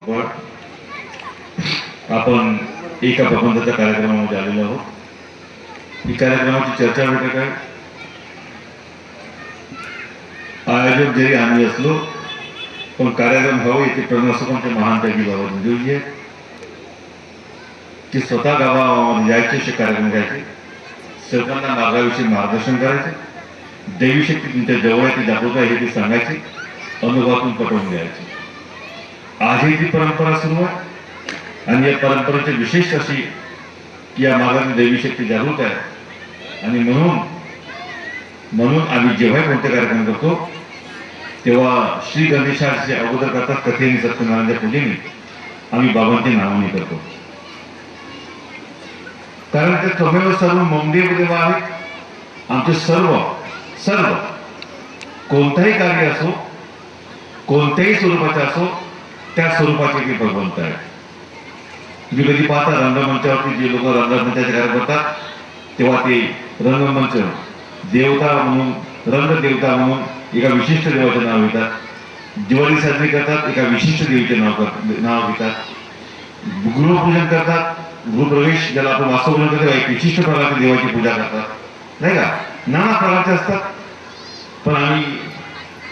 वर आपण एका प्रबंधाच्या कार्यक्रमामध्ये आलेलो आहोत. ही कार्यक्रमाची चर्चा बैठक आहे. आयोजक जरी आम्ही असलो पण कार्यक्रम हवं येथे प्रमुखांचे महान त्यागी बाबा नियोजी आहे की स्वतः गावामध्ये जायचे, असे कार्यक्रम घ्यायचे, सेवकांना मार्गाविषयी मार्गदर्शन करायचे, दैवी शक्ती तुमच्या जवळ आहे ती जागृत आहे हे ते सांगायचे, अनुभवातून पटवून द्यायचे. आजही ती परंपरा सुरू आहे आणि या परंपरेची विशेष अशी की या मार्गाने दैवी शक्ती जागृत आहे आणि म्हणून आम्ही जेव्हा कोणते कार्यक्रम करतो तेव्हा श्री गणेशाचे अगोदर करतात कथेने सत्यनारायणच्या पूजेने आम्ही बाबांची नावाने करतो. कारण ते त्वमेव सर्व ममदेव देव आहेत. आमचे सर्व कोणताही कार्य असो, कोणत्याही स्वरूपाचे असो, त्या स्वरूपाचे ते भगवंत आहे. तुम्ही कधी पाहता रंगमंचावरती जे लोक रंगमंचाचे कार्य करतात तेव्हा ते रंगमंच देवता म्हणून, रंगदेवता म्हणून एका विशिष्ट देवाचे नाव घेतात. दिवाळी साजरी करतात, एका विशिष्ट देवीचे नाव घेतात. गृहपूजन करतात, गृहप्रवेश ज्याला आपण वास्तवपूजन करतो एक विशिष्ट प्रकारच्या देवाची पूजा करतात, नाही का. नाना प्रकारचे असतात. पण आम्ही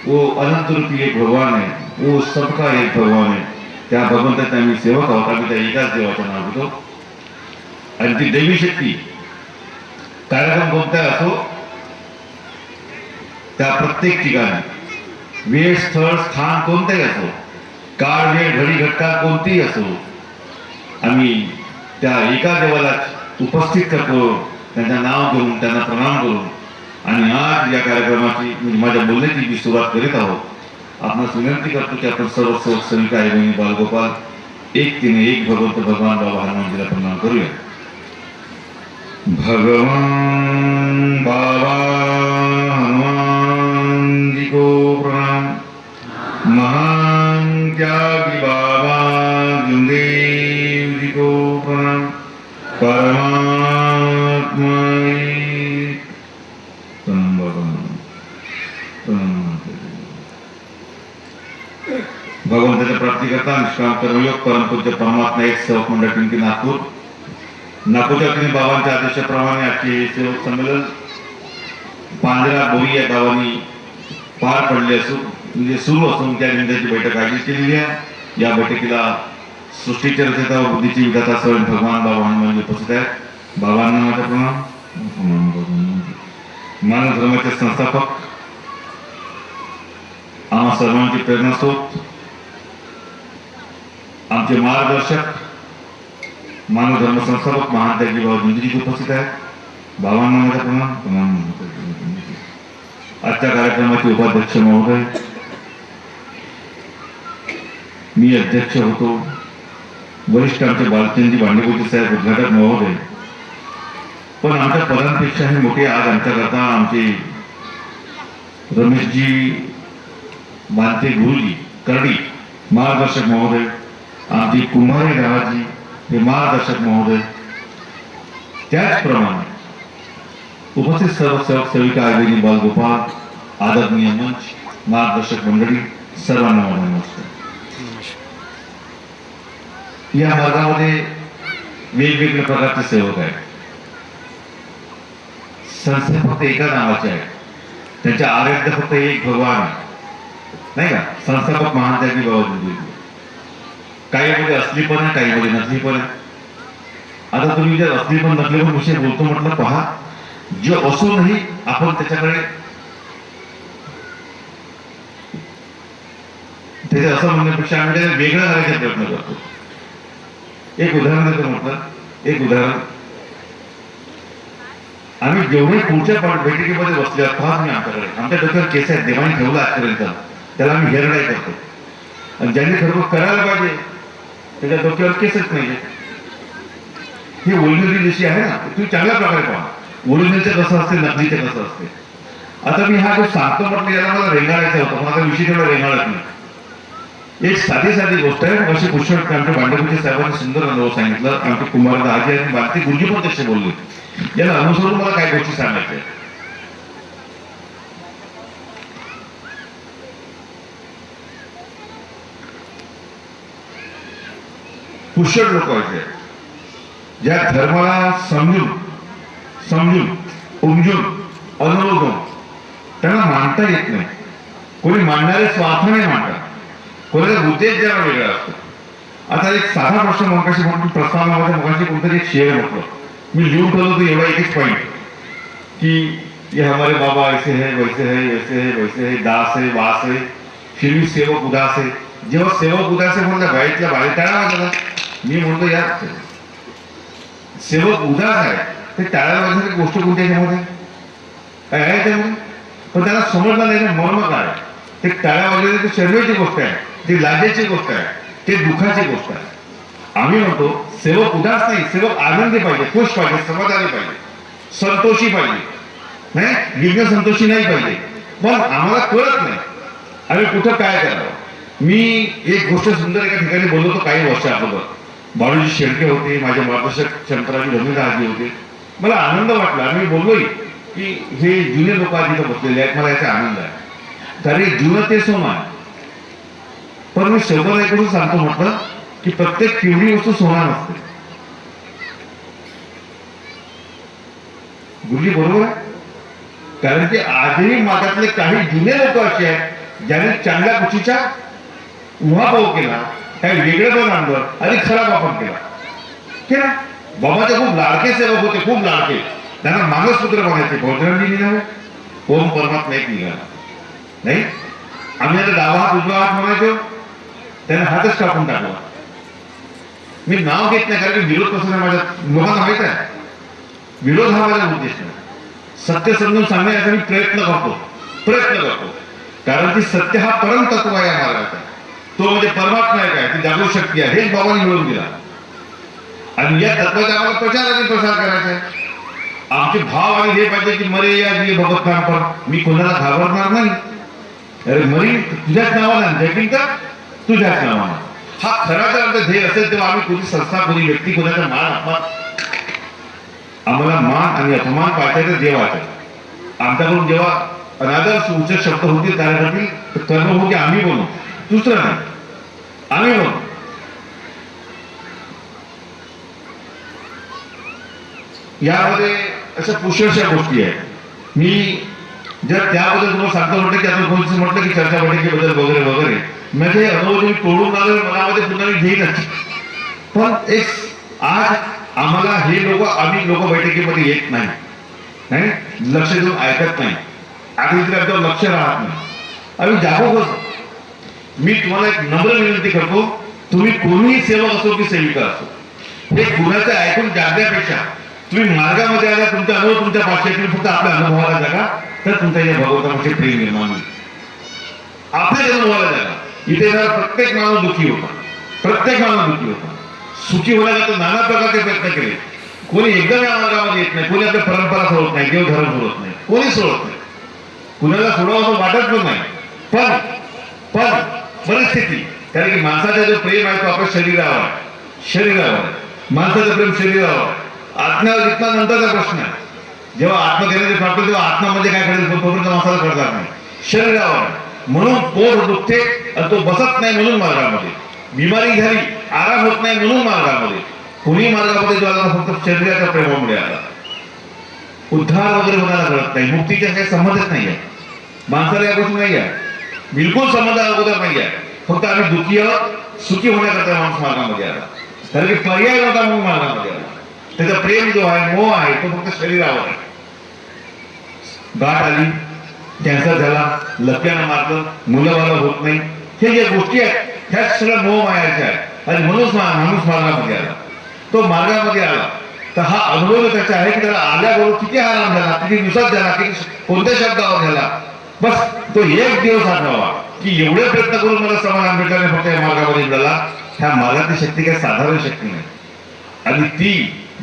वो अनंत रूपी एक भगवान है, वो सबका एक भगवान है, त्या भगवंताचे आम्ही सेवक आहोत. आम्ही त्या एकाच देवाचं नाव घेतो आणि ती दैवी शक्ती कार्यक्रम कोणता असो त्या प्रत्येक ठिकाणी वेळ, स्थळ, स्थान कोणतेही असो, काळ, वेळ, घडी, घटका कोणतीही असो, आम्ही त्या एका देवाला उपस्थित करतो, त्यांचं नाव घेऊन, त्यांना प्रणाम करून. आणि आज या कार्यक्रमाची माझ्या बोलण्याची मी सुरुवात करीत आहोत. आपणास विनंती करतो की आपण सर्व सेविका आई बहिणी बालगोपाल एक तिने एक भगवंत भगवान बाबा हनुमानजीला प्रणाम करूया. भगवान बाबा हनुमान जी को प्रणाम. महान त्यागी बाबा जुमदेव जी को प्रणाम. परमात्मा भगवंताच्या प्राप्तीकरता निष्काम कर्मयोग परमपूज्य परमात्मा एक सेवक मंडळ टिंकी नागपूरच्या वतीने बाबांच्या आदेशाप्रमाणे आजचे सेवक संमेलन पांजरा बोरी या गावांनी पार पडले असून म्हणजे सुरू असून त्या निमित्ताची बैठक आयोजित केलेली आहे. या बैठकीला सृष्टीचे रचयिता व बुद्धीची विधाता स्वयं भगवान बाबा हनुमानजी उपस्थित आहेत. बाबांना माझा प्रणाम. मानव धर्माचे संस्थापक, आम्हा सर्वांची प्रेरणा स्रोत, आमचे मार्गदर्शक, मानव धर्म संस्थापक महान त्यागी बाबा जुंदरी उपस्थित आहेत. बाबांना माझा प्रणाम. आजच्या कार्यक्रमाचे उपाध्यक्ष महोदय, मी अध्यक्ष होतो, वरिष्ठ आमचे बालचंदजी भांडेपोते साहेब उद्घाटक महोदय, पण आमच्या पदांपेक्षाही मोठे आज आमच्याकरता आमचे रमेशजी बांते गुरुजी करडी मार्गदर्शक महोदय, आमचे कुमारी रावाजी हे मार्गदर्शक महोदय, त्याचप्रमाणे उपस्थित सर्व सेवक सेविका आई बहिणी बालगोपाल, आदरणीय मंच, मार्गदर्शक मंडळी, सर्वांना माझा नमस्कार. या मार्गामध्ये वेगवेगळ्या प्रकारचे सेवक आहेत. संस्था फक्त एका नावाचे आहे, त्यांच्या आराध्य फक्त एक भगवान आहे, नाही का. संस्थापक महान त्यागी बाबा जुंदरी, काही मध्ये असली पण आहे, काही मध्ये नसली पण आहे. आता तुम्ही जर असली पण नसली पण विषय बोलतो म्हटलं, पहा जो असूनही आपण त्याच्याकडे त्याचे असं म्हणण्यापेक्षा आम्ही त्याला वेगळं करायचा प्रयत्न करतो. एक उदाहरण देतो म्हटलं, एक उदाहरण, आम्ही जेवढे पुढच्या बैठकीमध्ये बसले पहा तुम्ही आमच्याकडे, आमच्या डोक्यावर केस आहेत, देवाने ठेवला आजपर्यंत, त्याला आम्ही हेरडाई करतो. आणि ज्यांनी खरोखर करायला पाहिजे त्याच्या डोक्यावर केसच नाही. ही ओरिजिनल जशी आहे ना, तुम्ही चांगल्या प्रकारे पहा, ओरिजिनलचं कसं असते, नकलीचं कसं असते. आता मी हा जो सांगतो म्हटलं याला मला रेंगाळायचा होता, माझा विषय तेवढा रेंगाळत नाही. एक साधी गोष्ट आहे. अशी पुष्कळ आमच्या भांडेपूरच्या साहेबांनी सुंदर अनुभव सांगितलं. आमचे कुमार दाजी आणि भारती गुरुजी पण तसे बोलले. याला अनुसरून मला काही गोष्टी सांगायच्या. पुष्कळ लोक व्हायचे ज्या धर्माला समजून समजून उमजून अनुमोदून त्यांना मानता येत नाही. कोणी मानणारे स्वार्थाने मानतात, कोणाचा उद्देश जरा वेगळा असतो. आता एक साधा प्रश्न मगाशी म्हणून प्रस्तावनामध्ये मगाशी कोणतरी एक शेअर म्हटलं, मी लिहून ठेवलं तर एवढा एकच पॉईंट की ये हमारे बाबा ऐसे है वैसे है वैसे है वैसे है, दास है वास है, फिर सेवक उदास है. जेव्हा सेवक उदास आहे म्हणलं बाहेरच्या बाहेर टाळा वाजला. मी म्हणतो यार सेवक उदास आहे ते टाळा वाजण्याची गोष्ट कोणती त्याच्यामध्ये काय आहे त्यामध्ये, पण त्याला समजलं नाही ना मर्म काय. ते टाळ्या वगैरे ते शर्मेची गोष्ट आहे, ती लाजेची गोष्ट आहे, ते दुःखाची गोष्ट आहे. आम्ही म्हणतो सेवक उदास नाही, सेवक आनंदी पाहिजे, खुश पाहिजे, समाधानी पाहिजे, संतोषी पाहिजे. नाही विघ्न संतोषी नाही पाहिजे. पण आम्हाला कळत नाही आम्ही कुठं काय करावं. मी एक गोष्ट सुंदर एका ठिकाणी बोललो होतो काही वर्ष अगोदर. बाळूजी शेळके होते, माझे मार्गदर्शक शंकराजी धर्मेंद्रजी होते. मला आनंद वाटला. आम्ही बोललोय की हे जुने लोक आज इथं बसलेले आहेत, मला याचा आनंद आहे. कारण जुनं ते सोनं आहे. पण मी शेवटला एक गोष्ट सांगतो म्हटलं की प्रत्येक पिवळी वस्तू सोना नसते. गुरुजी बरोबर आहे. कारण की आजही माझ्यातले काही जुने लोक असे आहेत ज्यांनी चांगल्या गोष्टीचा उहापोह केला, काही वेगळं पण आणलं आणि खराब वापर केला. बाबाचे खूप लाडके सेवक होते, खूप लाडके. त्यांना मानसपुत्र बनायचे, भोजनांनी निघाले, ओम परमात्मा एक निघाला नाही. आम्ही आता डावा हात उजवा हात म्हणायचो, त्याने हातच टाकून टाकला. मी नाव घेत नाही कारण की विरोध कसं नाही, माझ्या लोकांना माहित आहे विरोध हा माझा उद्देश नाही. सत्य समजून सांगण्याचा मी प्रयत्न करतो. कारण की सत्य हा परम तत्व आहे या मार्गाचा. तो म्हणजे परमात्मा आहे, काय ती जागृत शक्ती आहे, हेच बाबांनी मिळवून दिला. आणि या तत्वाचा आम्हाला प्रचार आणि प्रसार करायचा आहे. आमचे भाव आणि हे पाहिजे की मरे या दिले भगवत नाम पर. मी कोणाला घाबरणार नाही. अरे मरी तुझ्याच नावानं जगीन का तुझ्याच नावानं. हा खरा जर आमचा ध्येय असेल तेव्हा आम्ही कोणी संस्था, कोणी व्यक्ती, कोणाचा मान अपमान, आम्हाला मान आणि अपमान पाठायचं देवाचं. आमच्याकडून जेव्हा अनादर उच्च शब्द होतील त्यासाठी कर्म होते आम्ही बोलू, दुसरं नाही. आम्ही बोलू. यामध्ये अशा पुष्कळशा गोष्टी आहेत. मी जर त्याबद्दल तुम्हाला सांगतो म्हटलं की आपण कोणीच म्हटलं की चर्चा बैठकीबद्दल वगैरे वगैरे म्हणजे अनुभव मी तोडून आलं मनामध्ये पुन्हा मी घेईनच. पण एक आज आम्हाला हे लोक आम्ही लोक बैठकीमध्ये येत नाही, लक्ष देऊन ऐकत नाही, आधी तरी आमच्यावर लक्ष राहत नाही. आम्ही जागरूक होतो. मी तुम्हाला एक नम्र विनंती करतो, तुम्ही कोणीही सेवक असो की सेविका असो, हे कुणाचं ऐकून जागण्यापेक्षा तुम्ही मार्गामध्ये आला, तुमचा अनुभव तुमच्या पाठीशी, तुम्ही फक्त आपल्या अनुभवाला जागा, तर तुमच्या या भगवंतामध्ये प्रेम निर्माण होईल. आपल्या अनुभवाला जागा. इथे प्रत्येक माणूस दुःखी होता, सुखी होण्यासाठी नाना प्रकारचे प्रयत्न केले. कोणी एकदम या मार्गामध्ये येत नाही, कोणी आपल्या परंपरा सोडत नाही, देवधर्म सोडत नाही, कोणी सोडत नाही, कुणाला सोडावं वाटत पण नाही. पण परिस्थिती, कारण की माणसाचा जो प्रेम आहे तो आपल्या शरीरावर माणसाचं प्रेम शरीरावर. आत्म्यावर जितना नंतरचा प्रश्न आहे. जेव्हा आत्मज्ञानाची प्राप्ती तेव्हा आत्मा म्हणजे काय कळेल तोपर्यंत माणसाला कळणार नाही. शरीरावर म्हणून पोट दुखते आणि तो बसत नाही म्हणून मार्गामध्ये, बिमारी झाली आराम होत नाही म्हणून मार्गामध्ये. कुणी मार्गामध्ये जो आला फक्त शरीराच्या प्रेमामुळे आला. उद्धार वगैरे होण्याला कळत नाही, मुक्तीच्या काही संबंधच नाही आहे. माणसाला या गोष्टी नाही आहे, बिलकुल संबंध अगोदर नाही आहे. फक्त आम्ही दुःखी आहोत, सुखी होण्याकरता माणूस मार्गामध्ये आला. कारण की पर्याय नव्हता म्हणून मार्गामध्ये आला. त्याचा प्रेम जो आहे, मोह आहे, तो फक्त शरीरावर आहे. गाठ आली, कॅन्सर झाला, लपक्यानं मारलं, मुलं बाळ होत नाही, हे ज्या गोष्टी आहेत ह्या सगळ्या मोह मायाच्या आहेत. आणि माणूस मार्गामध्ये आला. तो मार्गामध्ये आला तर हा अनुभव त्याचा आहे की त्याला आल्याबरोबर किती आराम झाला, किती दिवसात झाला, किती कोणत्या शब्दावर झाला. बस तो एक दिवस आठवावा की एवढे प्रयत्न करून मला समाधान भेटल्याने फक्त या मार्गामध्ये मिळाला. ह्या मार्गाची शक्ती काही साधारण शक्ती नाही. आणि ती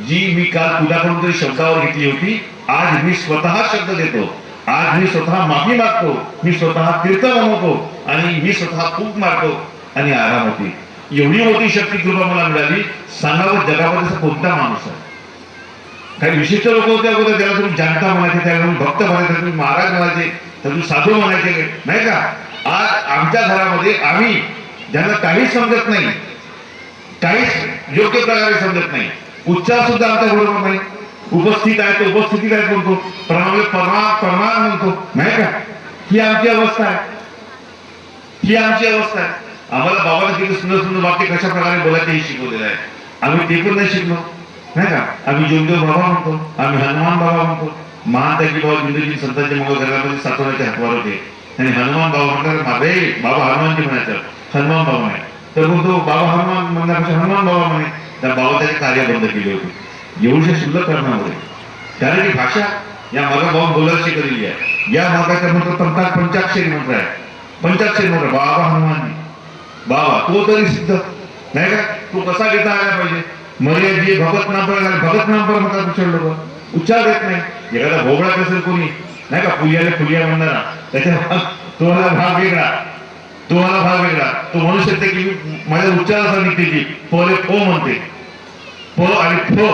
जी मी काल तुझ्याकडून तरी शब्दावर घेतली होती, आज मी स्वतः शब्द देतो. आज मी स्वतः माफी मागतो, मी स्वतः तीर्थ बनवतो आणि मी स्वतः फूक मारतो आणि आराम होती. एवढी मोठी शक्ती कृपा मला मिळाली. सांगावं जगामध्ये कोणता माणूस आहे. काही विशिष्ट लोक होते अगोदर, त्याला तुम्ही जानता म्हणायचे, त्याला तुम्ही भक्त म्हणायचे, तुम्ही महाराज म्हणायचे, तर तुम्ही साधू म्हणायचे नाही का. आज आमच्या घरामध्ये आम्ही ज्यांना काहीच समजत नाही, काहीच योग्य प्रकारे समजत नाही, उच्चार सुद्धा आमच्या बरोबर नाही. उपस्थित आहे तो उपस्थितीत आहे म्हणतो, प्रमाण म्हणतो, नाही का? ही आमची अवस्था आहे, ही आमची अवस्था आहे. आम्हाला बाबाने किती सुंदर सुंदर वाक्य कशा प्रकारे बोलायचे हे शिकवलेलं आहे. आम्ही ते पण नाही शिकलो, नाही का? आम्ही जोगदेव बाबा म्हणतो, आम्ही हनुमान बाबा म्हणतो. महान त्याची बाबा बिंदूजी संतांच्या मंगळ घरामध्ये सातवण्याचे हातवार होते आणि हनुमान बाबा म्हणतात, माझे बाबा हनुमानजी म्हणायचं, हनुमान बाबा म्हणे. तर मग तो बाबा हनुमान म्हणण्यापेक्षा हनुमान बाबा म्हणे. त्या बाबा त्याचे कार्य बंद केले होते एवढ्या शुल्लक कारणामुळे. कारण की भाषा या मागा बाबा बोलायला शिकलेली आहे. या मागाचा मंत्र पंचाक्षरी मंत्र आहे, पंचाक्षरी मंत्र. बाबा हनुमान बाबा तो तरी सिद्ध नाही का? तो कसा घेता आला पाहिजे? मर्यादी भगत नाम म्हणतात कुठे लोक उच्चार देत नाही. एखादा भोगळा असेल कोणी नाही का, फुलिया म्हणणारा, त्याच्या तुम्हाला भाग वेगळा, तुम्हाला भाग वेगळा. तो म्हणू शकते की माझ्या उच्चार असा निघते की पोले फो म्हणते, फो आणि फो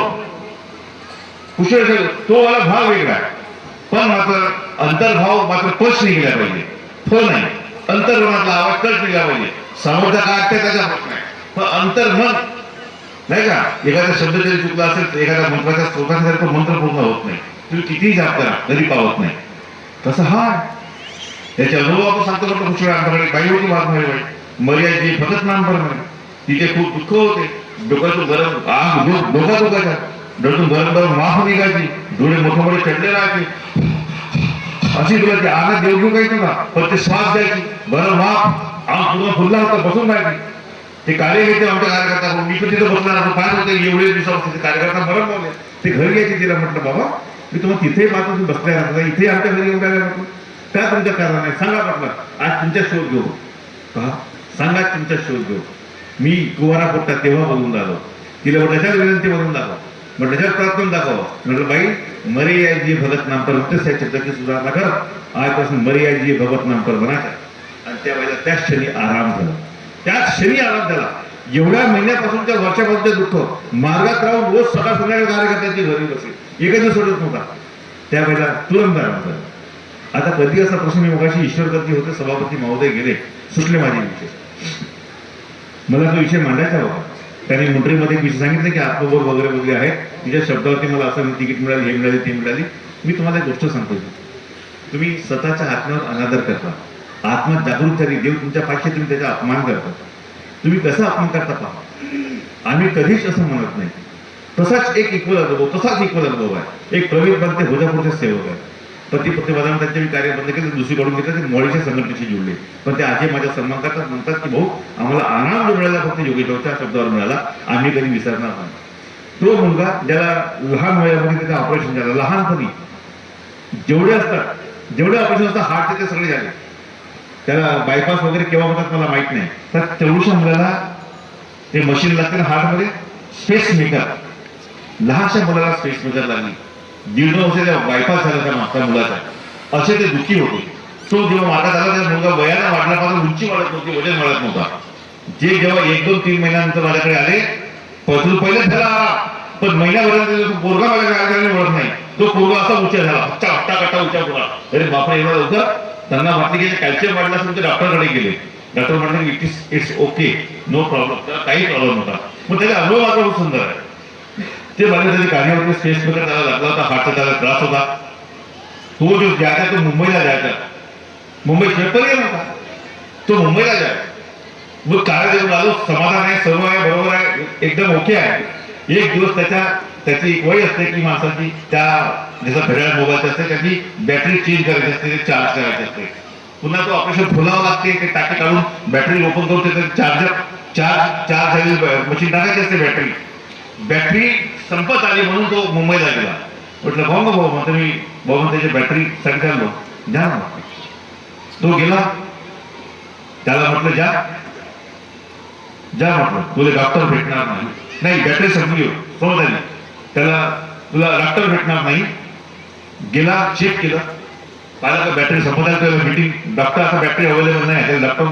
कुशल असेल तो मला भाग वेगळा. पण मात्र अंतर्भाव मात्र पच निघला पाहिजे, फो नाही. अंतर्मनातला आवाज कच निघला पाहिजे. समोरचा काय त्याचा होत नाही, पण अंतर्मन नाही का? एखादा शब्द जरी चुकला असेल, एखाद्या मंत्राच्या स्त्रोतांसारखं मंत्र पूर्ण होत नाही. तुम्ही कितीही जाप करा तरी पावत नाही. तसं हा त्याच्या अनुभव आपण सांगतो. म्हटलं कुठे आमच्याकडे काही होती वाद नाही, मर्यादी फक्त नाम पर म्हणे. तिथे खूप दुःख होते, डोक्यातून गरम आग डोका दुखायचा, डोक्यातून गरम गरम वाफ निघायची, डोळे मोठे मोठे चढले राहायचे. अशी तुला ती आग देऊ काही नका, पण ते श्वास द्यायची, गरम वाफ, आग पूर्ण फुलला होता, बसून राहायची. ते कार्य घेते आमच्या कार्यकर्ता, मी पण तिथं बसणार काय होते एवढे दिवसापासून कार्यकर्ता बरं बोलले. ते घरी यायचे. तिला म्हटलं बाबा मी तुम्हाला तिथे पाहतो, तुम्ही बसल्या राहता, इथे आमच्या घरी येऊन राहिला म्हटलं. काय तुमच्या कारण आहे सांगा म्हटलं. आज तुमच्या शोध घेऊ का? सांगा तुमच्या शोध घेऊ. मी कुवारा पोटता तेव्हा बोलून राहिलो. तिला म्हटलं त्याच्यात विनंती म्हणून दाखव, म्हटलं त्याच्यात प्रार्थना दाखव. म्हटलं बाई मर्याजी भगत नाम पर होते शब्दाची सुधारणा कर. आजपासून मर्याजी भगत नाम पर बनायचा. आणि त्या वेळेला त्याच क्षणी आराम झाला, त्याच क्षणी आराम झाला. एवढ्या महिन्यापासूनच्या वर्षापासूनचे दुःख मार्गात राहून रोज सकाळ संध्याकाळी कार्यकर्त्यांची घरी बसेल, एकच सोडत नव्हता. त्यावेळेला तुरंत आराम झाला. आता कधी असा प्रश्न, मी मगाशी ईश्वर करती होते, सभापती महोदय गेले, सुटले माझे विषय. मला तो विषय मांडायचा होता. त्यांनी मंत्रीमध्ये विषय सांगितलं की आत्मबोध वगैरे आहे, तिच्या शब्दावरती मला असं तिकीट मिळाली, हे मिळाली, ते मिळाली. मी तुम्हाला एक गोष्ट सांगतो, तुम्ही स्वतःच्या आत्म्यावर अनादर करता, आत्मा जागृत झाली, देव तुमच्या पाठीशी, तुम्ही त्याचा अपमान करता. तुम्ही कसा अपमान करता पहा. आम्ही कधीच असं म्हणत नाही. तसाच एक इक्वल अनुभव, तसाच इक्वल अनुभव आहे. एक प्रवीण बनते भोजापूरचे सेवक आहे. पती पत्नीवादाने त्यांचे कार्य बंद केले, दुसरीकडून घेतलं, ते मोडीच्या संघटनेशी जुळले. पण ते आजी माझ्या सन्मान करतात, म्हणतात की भाऊ आम्हाला आनंद मिळाला फक्त योगेश्वरच्या शब्दावर मिळाला, आम्ही कधी विसरणार नाही. तो मुलगा ज्याला लहान वयामध्ये त्याचं ऑपरेशन झालं, लहानपणी जेवढे असतात, जेवढे ऑपरेशन असतात हार्टचे ते सगळे झाले. त्याला बायपास वगैरे केव्हा होतात मला माहित नाही. तर तेवढ्या मुलाला ते मशीन लागते ना हार्टमध्ये, स्पेस मेकर, लहानशा मुलाला स्पेस मेकर लागली. 1.5 वर्षाचा बायपास झाला त्या मागच्या मुलाचा. असे ते दुःखी होते. तो जेव्हा मार्गात आला त्या मुलगा वयाला वाढल्यापासून उंची वाढत नव्हती, वजन वाढत नव्हता. जे जेव्हा 1-2-3 महिन्यानंतर माझ्याकडे आले, पहिलेच झाला, पण महिन्याभरानंतर पोरगा माझ्याकडे ओळख नाही. तो पोरगा असा उंचा झाला, हट्टा उंचा पोरगा. अरे बापरे एवढा होता. त्यांना वाटले की कॅल्शियम वाढला असेल, ते डॉक्टरकडे गेले. डॉक्टर म्हटले इट्स ओके, नो प्रॉब्लेम, त्याला काही प्रॉब्लेम नव्हता. मग त्याचा अनुभव मात्र खूप सुंदर आहे. ते माझ्या त्याच्या कार्यावरती स्पेस मेकर त्याला लागला होता, हार्टचा त्याला त्रास होता. तो जो जायचा तो मुंबईला जायचा, मुंबई पर्याय नव्हता, तो मुंबईला जायचा. मग कार्य देऊन आलो, समाधान आहे, सर्व आहे, बरोबर आहे, एकदम ओके आहे. एक दिवस त्याची एक वय असते की माणसाची, त्या जसं घड्याळ मोबाईलचं असते, त्याची बॅटरी चेंज करायची असते, ते चार्ज करायची असते. पुन्हा तो ऑपरेशन खोलावं लागते, ते टाकी काढून बॅटरी ओपन करून त्याचं चार्ज झालेली मशीन टाकायची असते. बॅटरी संपत आली म्हणून तो मुंबईला गेला. म्हटलं भाऊ मग मी भाऊ त्याची बॅटरी सांगितलं जा ना. तो गेला, त्याला म्हटलं जा म्हटलं, तुला डॉक्टर भेटणार नाही, बॅटरी संपली समज आली त्याला, तुला डॉक्टर भेटणार नाही. गेला, चेक केलं, पाहिलं का बॅटरी संपत आली. मीटिंग डॉक्टर आता बॅटरी अवेलेबल नाही आहे, डॉक्टर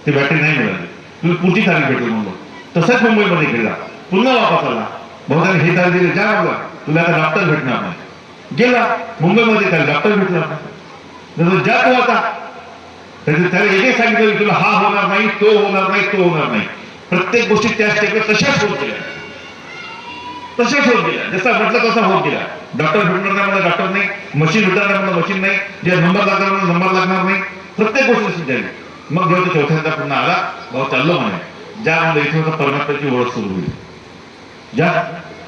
ती बॅटरी नाही मिळाली, तुला पुढची तारीख भेटेल म्हणून. तसंच मुंबईमध्ये गेला, पुन्हा वापस आला. बहुधा हे तारीख दिली, जा म्हणलं तुला आता डॉक्टर भेटणार नाही. गेला मुंबईमध्ये, त्याला डॉक्टर भेटला नाही. जा तू आता, त्याला एकही सांगितलं तुला हा होणार नाही, तो होणार नाही, तो होणार नाही. प्रत्येक गोष्टी त्या स्टेपला तशाच होत गेल्या. तशाच होत गेल्या, जसा म्हटलं तसा होत गेला. डॉक्टर भेटणार नाही मला डॉक्टर नाही, मशीन भेटणार नाही मला मशीन नाही, जे नंबर लागणार मला नंबर लागणार नाही, प्रत्येक गोष्ट तशी झाली. मग जेव्हा तो चौथ्यांदा पुन्हा आला, भाऊ चाललो म्हणे, ज्या म्हणजे इथून आता परमात्म्याची ओळख सुरू होईल, ज्या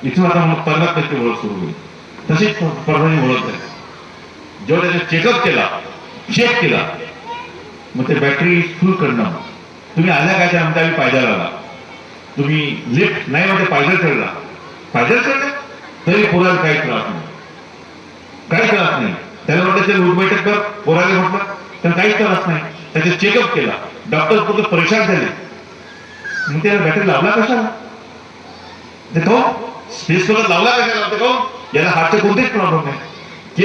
इथून आता परमात्म्याची ओळख सुरू होईल. तशीच परमात्म्याची ओळख झाली. जेव्हा त्याने चेकअप केला, चेक केला, मग ते बॅटरी फुल करणं. तुम्ही आल्या काय त्या म्हणता आम्ही पायदळ आला, तुम्ही लिफ्ट नाही म्हणजे पायदळ चढला, पायदळ चढला तरी पोराला काही त्रास नाही, काही त्रास नाही. त्याला म्हटलं ते उठ बैठक कर, पोराला म्हटलं तर काहीच त्रास नाही. त्याचे चेकअप केला, डॉक्टर पूर्ण परेशान झाले. मग त्याला बॅटरी लावला कशाला, ते काहून स्पेस वगैरे लावला कशाला, ते काहून याला हार्टचे कोणतेच प्रॉब्लेम नाही.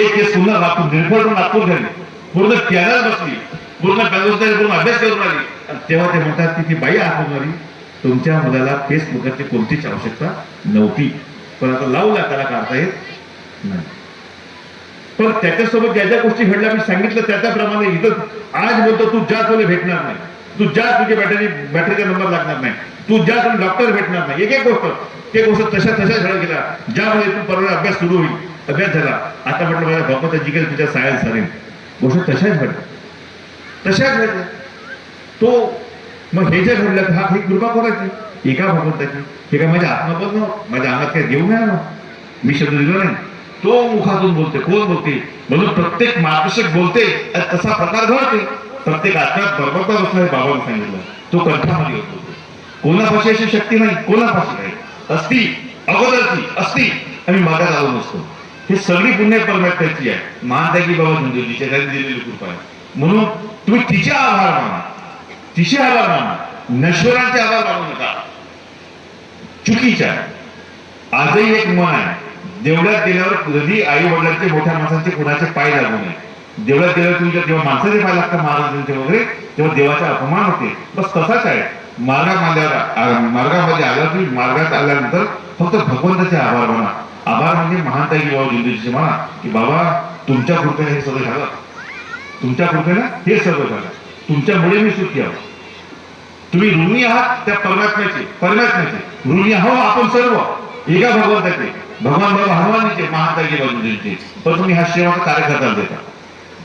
केस पुन्हा नागपूर निर्भर नागपूर झाले, पूर्ण प्यानाला बसली, पूर्ण पूर्ण अभ्यास करून आली. तेव्हा ते म्हणतात की ती बाई आतमध्ये तुमच्या मुलाला फेसबुकची कोणतीच आवश्यकता नव्हती, पण आता लावला त्याला काढता येत नाही. पण त्याच्यासोबत ज्या ज्या गोष्टी घडल्या मी सांगितलं त्याच्याप्रमाणे इथं आज बोलतो तू ज्या तुला भेटणार नाही, तू ज्या तुझी बॅटरीचा नंबर लागणार नाही, तू ज्या तुला डॉक्टर भेटणार नाही. एक एक गोष्ट ते गोष्ट तशाच घडत गेला. ज्यामुळे तू परवा अभ्यास सुरू होईल, अभ्यास झाला. आता म्हटलं माझ्या भगवंता जिंकेल तुझ्या सायन्स झाली, गोष्ट तशाच घडल्या, तशाच घडल्या. तो मग हे जे घडलं हा ही कृपा कोणाची, एका भगवंताची. हे काय माझ्या आत्माबल नव्हतं, माझ्या अंगात काय देऊ नाही आला, मी शब्द दिला नाही. तो मुखातून बोलते, कोण बोलते म्हणून प्रत्येक मार्गदर्शक बोलते, तसा प्रकार घडते. प्रत्येक आत्म्यात बरोबर बसला हे बाबांनी सांगितलं, तो कंठामध्ये होतो. कोणापाशी अशी शक्ती नाही, कोणापाशी नाही. असती अगोदरची असती आणि मागात आलो नसतो. हे सगळी पुण्य परमात्म्याची आहे, मानता की बाबा धुंदुलीच्या त्यांनी दिलेली कृपा आहे. म्हणून तुम्ही तिचे आभार माना, तिचे आभार माना, नश्वरांचे आभार मानू नका. चुकीच्या आजही एक मन आहे, देवळात गेल्यावर कधी आई वडिलांचे मोठ्या माणसांचे कुणाचे पाय लागू नये. देवळात गेल्यावर तुमच्या जेव्हा माणसाचे पाय लागतात महाराजांचे वगैरे, तेव्हा देवाचा अपमान होते. बस तसाच आहे. मार्गामध्ये आला तुम्ही, मार्गात आल्यानंतर फक्त भगवंताचे आभार माना. आभार म्हणजे महानता की बाबा जिंदगीचे म्हणा की बाबा तुमच्या कृपेने हे सगळं झालं, तुमच्या कृपेने हे सगळं झालं, तुमच्यामुळे मी सुखी आहोत. तुम्ही ऋणी आहात त्या परमात्म्याचे ऋणी आहो आपण सर्व एका भगवंताचे, भगवान बाबा हनुमानचे महानता की बाबा जिंदगीचे. पण तुम्ही हा सेवाचा कार्यकर्ता देता,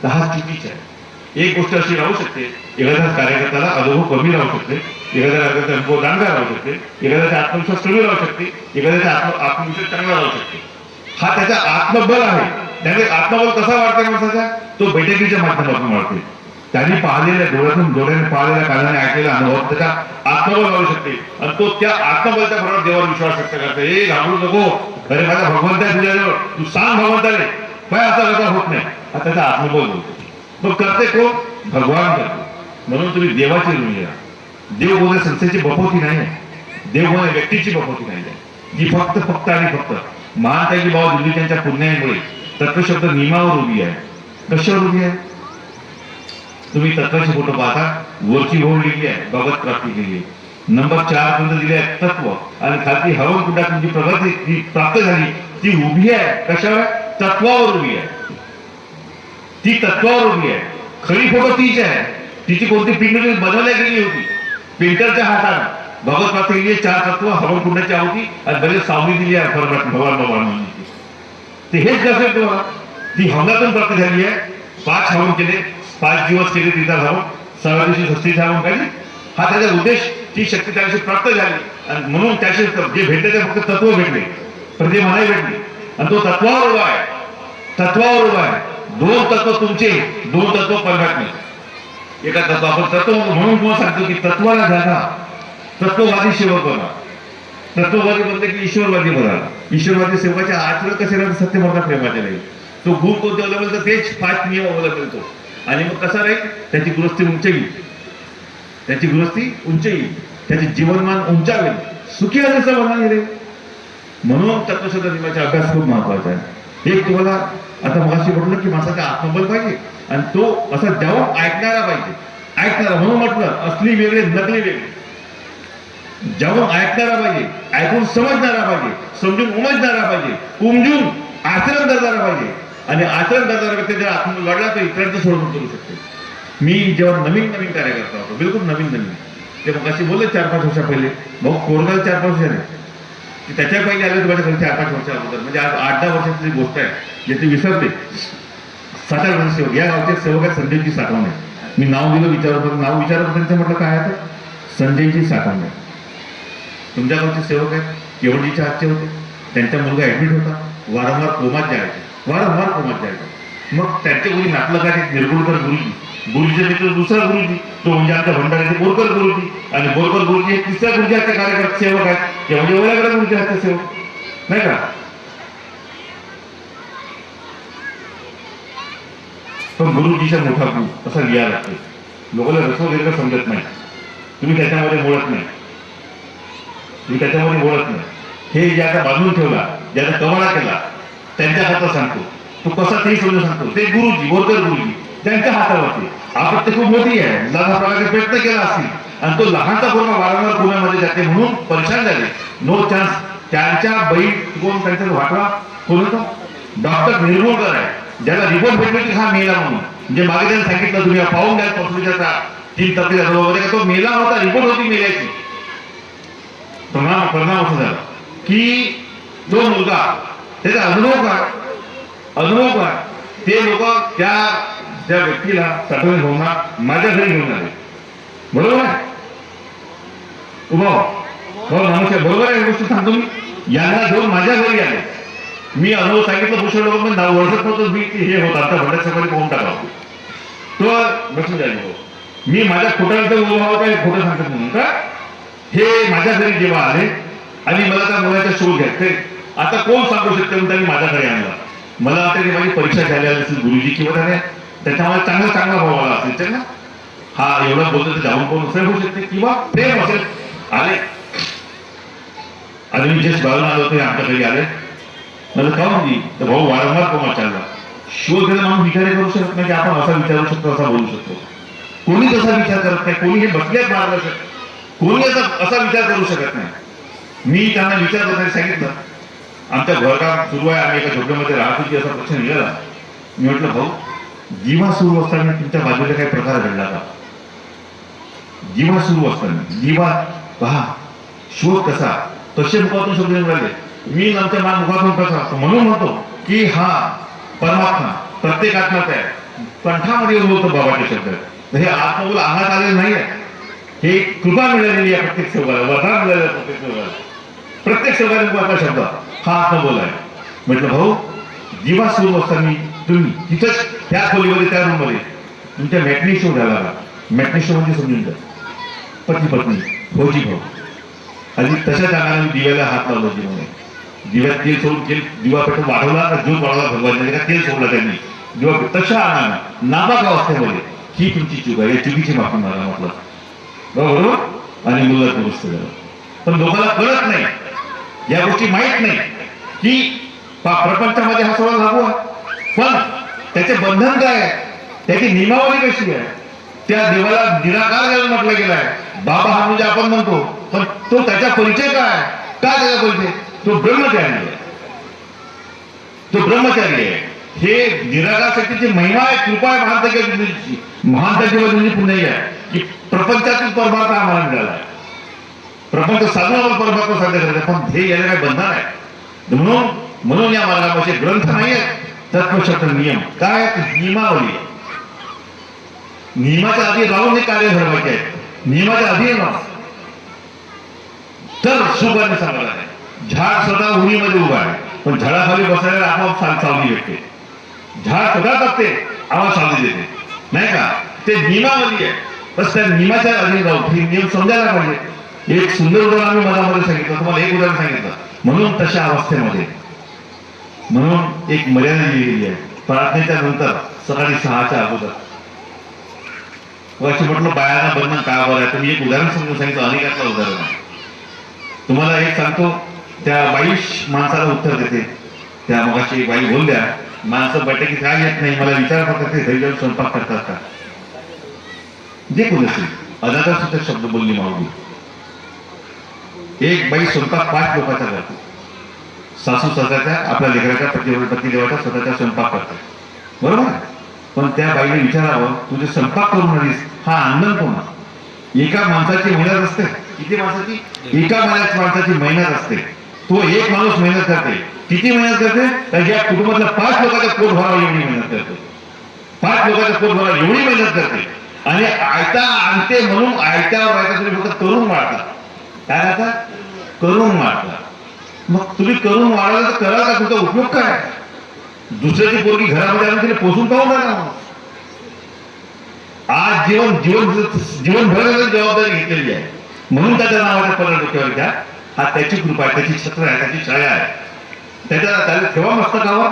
तर हा चुकीचा आहे. एक गोष्ट अशी राहू शकते, एखाद्या कार्यकर्त्याला अनुभव कमी राहू शकते, एखाद्या कार्यकर्त्याचा अनुभव दांडगा राहू शकते, एखाद्याचा आत्मविश्वास कमी राहू शकते, एखाद्याचा आत्मविश्वास चांगला राहू शकते. हा त्याचा आत्मबल आहे. त्याने आत्मबल कसा वाढते माणसाचा, तो बैठकीच्या माध्यमातून वाढते. त्यांनी पाहिलेल्या डोळ्याने पाहिलेल्या कानाने ऐकलेला अनुभव त्याचा आत्मबल वाढू शकते आणि तो त्या आत्मबलच्या बरोबर देवावर विश्वास व्यक्त करते. हे घाबरू नको, अरे माझा भगवंत आहे तुझ्याजवळ, तू सांग भगवंताने, काय असा कसा होत नाही, हा त्याचा आत्मबल बोलतो. मग करते कोण, भगवान करतो. म्हणून तुम्ही देवाची ऋणी राहा. देव बोलणे संस्थेची बपवती नाही, देव बोलणे व्यक्तीची बपवती नाही, जी फक्त आणि फक्त महानता की बाबा दिल्ली त्यांच्या पुण्यामुळे तत्वशब्द नियमावर उभी आहे. कशावर उभी आहे, तुम्ही तत्वाचे फोटो पाहता, वरची होऊन लिहिली आहे भगवत प्राप्ती केली आहे, नंबर 4 पर्यंत दिले आहे तत्व, आणि खालती हवन कुंडा तुमची प्रगती प्राप्त झाली, ती उभी आहे. कशावर, तत्वावर उभी आहे. ती तत्वावर उभी आहे. खरी फोटो तीच आहे, तिची कोणती पिंड बनवल्या गेली होती पेंटरच्या हाताने. भगवत प्राप्ती केली 4 तत्व, हवन कुंडाची आहुती आणि बरेच सावली दिली आहे भगवान बाबांनी. ते हेच दर्शक तुम्हाला, ती हवनातून प्राप्त झाली आहे. 5 हवन केले, 5 दिवस केले, तिचा हवन 6व्या दिवशी षष्ठीचं हवन केले. हा त्याचा उद्देश, ती शक्ती त्या दिवशी प्राप्त झाली आणि म्हणून त्याशी जे भेटले ते फक्त तत्व भेटले, प्रतिमा नाही भेटली. आणि तो तत्वावर उभा आहे, तत्वावर उभा आहे. 2 तत्व तुमचे, 2 तत्व परमात्मे. एका तत्व आपण तत्व म्हणून तुम्हाला सांगतो की तत्वाला जागा, तत्ववादी सेवक बना. तत्ववादी बनले की ईश्वरवादी बना. ईश्वरवादी सेवकाच्या आचरण कसे राहते, सत्य म्हणतात प्रेमाचे नाही. तो गुण कोणते अवलंबेल तर तेच 5 नियम अवलंबेल तो. आणि मग कसा राहील, त्याची गृहस्थी उंच येईल, त्याची गृहस्थी उंच येईल, त्याचे जीवनमान उंचावेल, सुखी असं बनाने रे. म्हणून तत्वशब्द नियमाचा अभ्यास खूप महत्वाचा आहे. एक तुम्हाला आता मगाशी म्हटलं की माणसाचा आत्मबल पाहिजे आणि तो असा जाऊन ऐकणारा पाहिजे. ऐकणारा म्हणून म्हटलं असली वेगळे नकली वेगळे. जाऊन ऐकणारा पाहिजे, ऐकून समजणारा पाहिजे, समजून उमजणारा पाहिजे, उमजून आचरण करणारा पाहिजे. आणि आचरण करणारा व्यक्ती जर आत्मबल वाढला तर इतरांचं सोडून करू शकतो. मी जेव्हा नवीन कार्यकर्ता होतो, बिलकुल नवीन, ते मग अशी बोलले 4-5 वर्षा पहिले, भाऊ कोरोना 4-5 वर्ष झाले, की त्याच्या पहिले आले होते माझ्या 4-5 वर्षा अगोदर, म्हणजे आज 8-10 वर्षाची गोष्ट आहे जे ते विसरते. सातारा सेवक, या गावचे सेवक आहेत संजयजी साठवणे. मी नाव दिलं, विचारत नाव विचारत त्यांचं म्हटलं काय आहे तर संजयजी साठवणे. तुमच्या गावचे सेवक आहेत, केवळजीच्या हातचे होते. त्यांचा मुलगा ऍडमिट होता, वारंवार कोमात जायचे. मग त्यांचे कोणी नातलं काय ते निरगुडकर गुरुजी, गुरुजीचे मित्र दुसरा गुरुजी, तो म्हणजे आमच्या भंडाऱ्याचे बोरकर गुरुजी, आणि बोरकर गुरुजी हे तिसऱ्या गुरुजीचे कार्यकर्ते सेवक आहेत, ते म्हणजे ओळखला गुरुजी हातचे सेवक नाही का. पण गुरुजीचा मोठा गुरु असा लिहा लागते. लोकांना रस वगैरे समजत नाही, तुम्ही त्याच्यामध्ये बोलत नाही. हे जे आता बांधून ठेवला, ज्याचा कवाडा केला, त्यांच्या हातात सांगतो. तो कसा तेही समजून सांगतो. ते गुरुजी, बोरकर गुरुजी, त्यांच्या हातावरती आपत्ती खूप मोठी आहे. लहान प्रकारचे प्रयत्न केला असतील आणि तो लहानचा पूर्ण वारंवार पुण्यामध्ये जाते म्हणून परेशान झाले. No chance. त्यांच्या बैल कोण, त्यांचा वाटवा कोण होता? डॉक्टर निर्मूळकर आहे, ज्याला रिपोर्ट भेटले की हा मेला म्हणून. जे मागे त्यांनी सांगितलं तुम्ही पाहून घ्या पृथ्वीच्या 3 तपीचा वगैरे, तो मेला होता, रिपोर्ट होती मेल्याची. परिणाम असं झाला की जो मुलगा, त्याचा अनुभव काय, ते लोक त्या व्यक्तीला साठवणे भावना माझ्या घरी घेऊन आले. बरोबर आहे? नमस्कार. बरोबर आहे गोष्ट सांगतो मी. यांना घेऊन माझ्या घरी आले. मी अनुभव सांगितलं भूषण लोक पण 9 वर्षात नव्हतं मी हे होत आता भंडार सकाळी पाहून टाकावं तो बसून जाईल. मी माझ्या खोट्यानंतर उभा होता, खोटं सांगत म्हणून का. हे माझ्या घरी जेव्हा आले आणि मला त्या मुलाचा शोध घ्यायचे, आता कोण सांगू शकते म्हणून त्यांनी माझ्याकडे आणला. मला वाटतं की माझी परीक्षा झाली असेल गुरुजी किंवा त्याच्यामध्ये चांगला भाव आला असेल त्यांना. हा एवढा बोलतो तर जाऊन कोण असेल होऊ शकते किंवा प्रेम असेल. आले आणि मी जस्ट गाळून आलो होतो, आमच्या घरी आले. मला का म्हणली तर भाऊ वारंवार कोमा चालला. शोध घेणं म्हणून विचार करू शकत नाही की आपण असा विचारू शकतो, असा बोलू शकतो. कोणी तसा विचार करत नाही. कोणी हे बसल्यात मार्गदर्शक, कोणी असा विचार करू शकत नाही. मी त्यांना विचार करताना सांगितलं आमच्या घरकाम सुरू आहे, आम्ही एका झोपड्यामध्ये राहत होती, असा प्रश्न निघाला. मी म्हटलं भाऊ, जीवा सुरू असताना तुमच्या बाजूला काही प्रकार घडला का? जीवा सुरू असताना जीवा पहा, शोध कसा, तसे मुखातून शब्द मिळाले. मी नंतर माझ्या मुखातून कसा म्हणून म्हणतो की हा परमात्मा प्रत्येक आत्माच आहे. कंठामध्ये बोलतो बाबाचे शब्द. हे आत्मबोल आहात आलेलं नाही आहे, हे कृपा मिळालेली आहे प्रत्येक सेवकाला, वरदान मिळालेलं प्रत्येक सेवकाला. प्रत्येक सेवकाला शब्द हा आत्मबोल आहे. म्हटलं भाऊ, जीवा सुरू असताना तुम्ही तिथंच त्या खोलीमध्ये, त्या रूममध्ये तुमच्या मॅटनी शो झाला का? मॅटनी शो म्हणजे समजून घ्या, पती पत्नी, फौजी भाऊ. आणि तशा जागाने दिव्याला हात लावला. जीवाने दिव्यात तेल सोडून दिवा पेटून वाढवला का ज्योत वाढवला भगवान का तेल सोडला त्यांनी दिवा. तशा नापाक अवस्थेमध्ये ही तुमची चूक आहे, या चुकीची माफी मागा म्हटलं. बरोबर. आणि मुलगा दुरुस्त झाला. पण लोकांना कळत नाही, या गोष्टी माहीत नाही की प्रपंचामध्ये हा सवाल लागू आहे. पण त्याचे बंधन काय आहे, त्याची नियमावली कशी आहे. त्या देवाला निराकार देव म्हटलं गेलं आहे. बाबा हा म्हणजे आपण म्हणतो, पण तो त्याचा परिचय काय, काय त्याचा परिचय? तो ब्रह्मचारी आहे. तो ब्रह्मचारी आहे. हे निराकार शक्तीची महिमा आहे, कृपा आहे महानताची. महानताची पुण्य आहे की प्रपंचातील परमार्थ आम्हाला मिळाला आहे. प्रपंच साधून आपण परमात्मा साध्य करायचं, पण हे याला काय बंधन आहे. म्हणून या मार्गामध्ये ग्रंथ नाही आहेत, तत्वशब्द नियम काय, नियमावली. नियमाच्या आधी राहून हे कार्य घडवायचे आहेत. नियमाच्या आधी तर सुख आणि समाधान आहे. झाड स्वतः उन्हीमध्ये उभा आहे, पण झाडाखाली बसायला आपोआप सावली भेटते. झाड स्वतः टाकते, आवाज सावली देते नाही का. ते नियमावली आहे. बस त्या नियमाच्या आधी राहून हे नियम समजायला पाहिजे. एक सुंदर उदाहरण आम्ही मनामध्ये सांगितलं, तुम्हाला एक उदाहरण सांगितलं. म्हणून तशा अवस्थेमध्ये म्हणून एक मर्यादा लिहिलेली आहे. प्रार्थनेच्या नंतर सकाळी 6च्या अगोदर अशी म्हटलं बायांना बंधन काय बरं आहे. तुम्ही एक उदाहरण समजून सांगितलं, अनेकातलं उदाहरण आहे. तुम्हाला एक सांगतो, त्या बाई माणसाला उत्तर देते. त्या मगाशी एक बाई बोलल्या, माणसं बैठकीत काय येत नाही, मला विचार करतात ते घरी जाऊन स्वयंपाक करतात का. जे कोण असेल अनादर सुद्धा शब्द बोलली माऊली. एक बाई स्वयंपाक 5 लोकांचा करते. सासू सासऱ्याच्या, आपल्या लेकराच्या, पतिदेवाचा स्वतःचा स्वयंपाक करतात. बरोबर. पण त्या बाईने विचारावं, तुझे स्वयंपाक करून आलीस, हा आनंद कोण? एका माणसाची मेहनत असते. किती माणसाची? एका माणसाची मेहनत असते. तो एक माणूस मेहनत करते. किती मेहनत करते? तर या कुटुंबातल्या 5 लोकांचं पोट भरावं एवढी मेहनत करते. 5 लोकांचं पोट भरावं एवढी मेहनत करते. आणि आयता आणते म्हणून आयत्यावर राहता तुम्ही फक्त करून वाढता. काय आता करून वाढता. मग तुम्ही करून वाढला तर करा का? तुमचा उपयोग काय? दुसऱ्याची पोरगी घरामध्ये आणून तिने पोसून पाहून राहिला. आज जीवनभर जबाबदारी घेतलेली आहे म्हणून त्याच्या नावाच्या पदर डोक्यावर घ्या. हा त्याची कृपा आहे, त्याची छत्र आहे, त्याची छाया आहे. त्याला ठेवा मस्तकावर.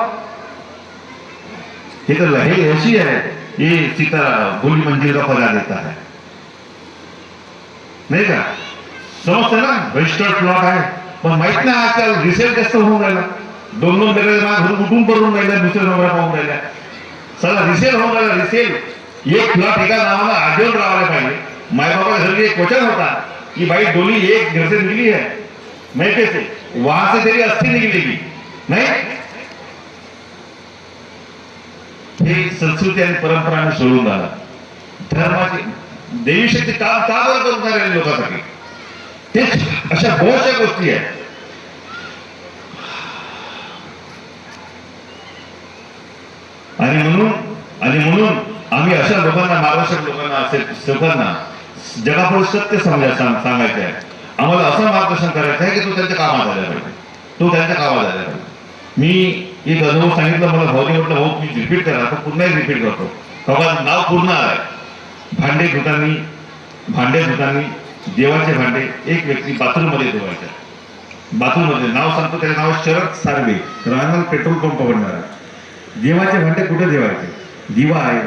हे तर हे अशी आहे, ये सीता बोली मंजिल का पदा देता है, नाही का? समजतं ना? रजिस्टर्ड प्लॉट आहे, पण माहित नाही आजकाल रिसेल कसं होऊन राहिला. 2-2 घरून उठून पडून राहिल्या, दुसऱ्या नंबरा पाहून राहिल्या. चला रिसेल होऊन राहिला. रिसेल एक प्लॉट एका नावाला आजीवन राहायला पाहिजे. मायबाबाच्या घरी एक वचन होता की भाई डोली एक घर से निकली है, मैं कैसे वहां से तेरी अस्थि निकलेगी. नाही, हे संस्कृती आणि परंपराने सोडून झाला. धर्माची देवी शक्ती का बरं करून राहिल्या लोकांसाठी? ते अशा बहुशा गोष्टी आहेत. आणि म्हणून आम्ही अशा लोकांना, मार्गदर्शक लोकांना, असेल लोकांना जगापुढे सत्य सांगायचे आहे. आम्हाला असं मार्गदर्शन करायचं आहे की तो त्यांच्या कामात झाला पाहिजे. तो त्यांच्या कामात झाला पाहिजे. मी एक अनुभव सांगितलं. मला भाऊनी म्हटलं, भाऊ मी रिपीट करा. तर पुन्हा एक रिपीट करतो. बाबा नाव पूर्ण आहे. भांडे धुतानी देवाचे भांडे एक व्यक्ती बाथरूम मध्ये धुवायच्या. बाथरूम मध्ये नाव सांगतो, त्याचे नाव शरद सार्वे, राहणार पेट्रोल पंप बनणार. देवाचे भांडे कुठे ठेवायचे? दिवा आहे.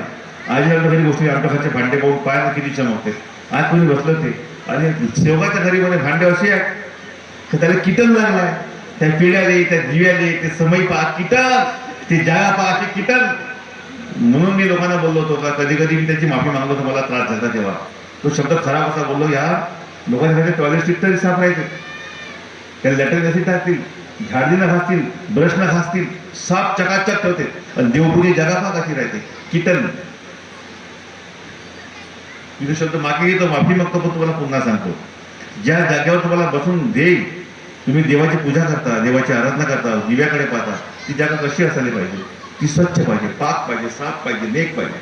आज घरी गोष्टी आमच्याकडचे भांडे पाहून पायाला किती चमकते. आज तुम्ही बसलं ते आणि सेवकाच्या घरी मध्ये भांडे असे आहेत तर त्याला किटन लागलाय. त्या पिढ्याले, त्या दिव्याले, ते समय पहा किटन, ते जागा पहा ते किटन. म्हणून मी लोकांना बोललो होतो का कधी कधी मी त्याची माफी मागलो, तुम्हाला त्रास झाला तेव्हा. तो शब्द खराब असा बोललो. या लोकांच्या टॉयलेट सीट तरी साफ राहायचे, त्याला लॅटरिन अशी टाकतील, झाडीनं घासतील, ब्रशनं घासतील, साफ चकाचक ठेवते. आणि देवपुरी जगा पहा कशी राहते किटन. मी तो शब्द मागे घेतो, माफी मागतो, पण तुम्हाला पुन्हा सांगतो. ज्या जागेवर तुम्हाला बसून देईल, तुम्ही देवाची पूजा करता, देवाची आराधना करता, दिव्याकडे पाहता, ती जागा कशी असायला पाहिजे? ती स्वच्छ पाहिजे, पाक पाहिजे, साफ पाहिजे, नेक पाहिजे,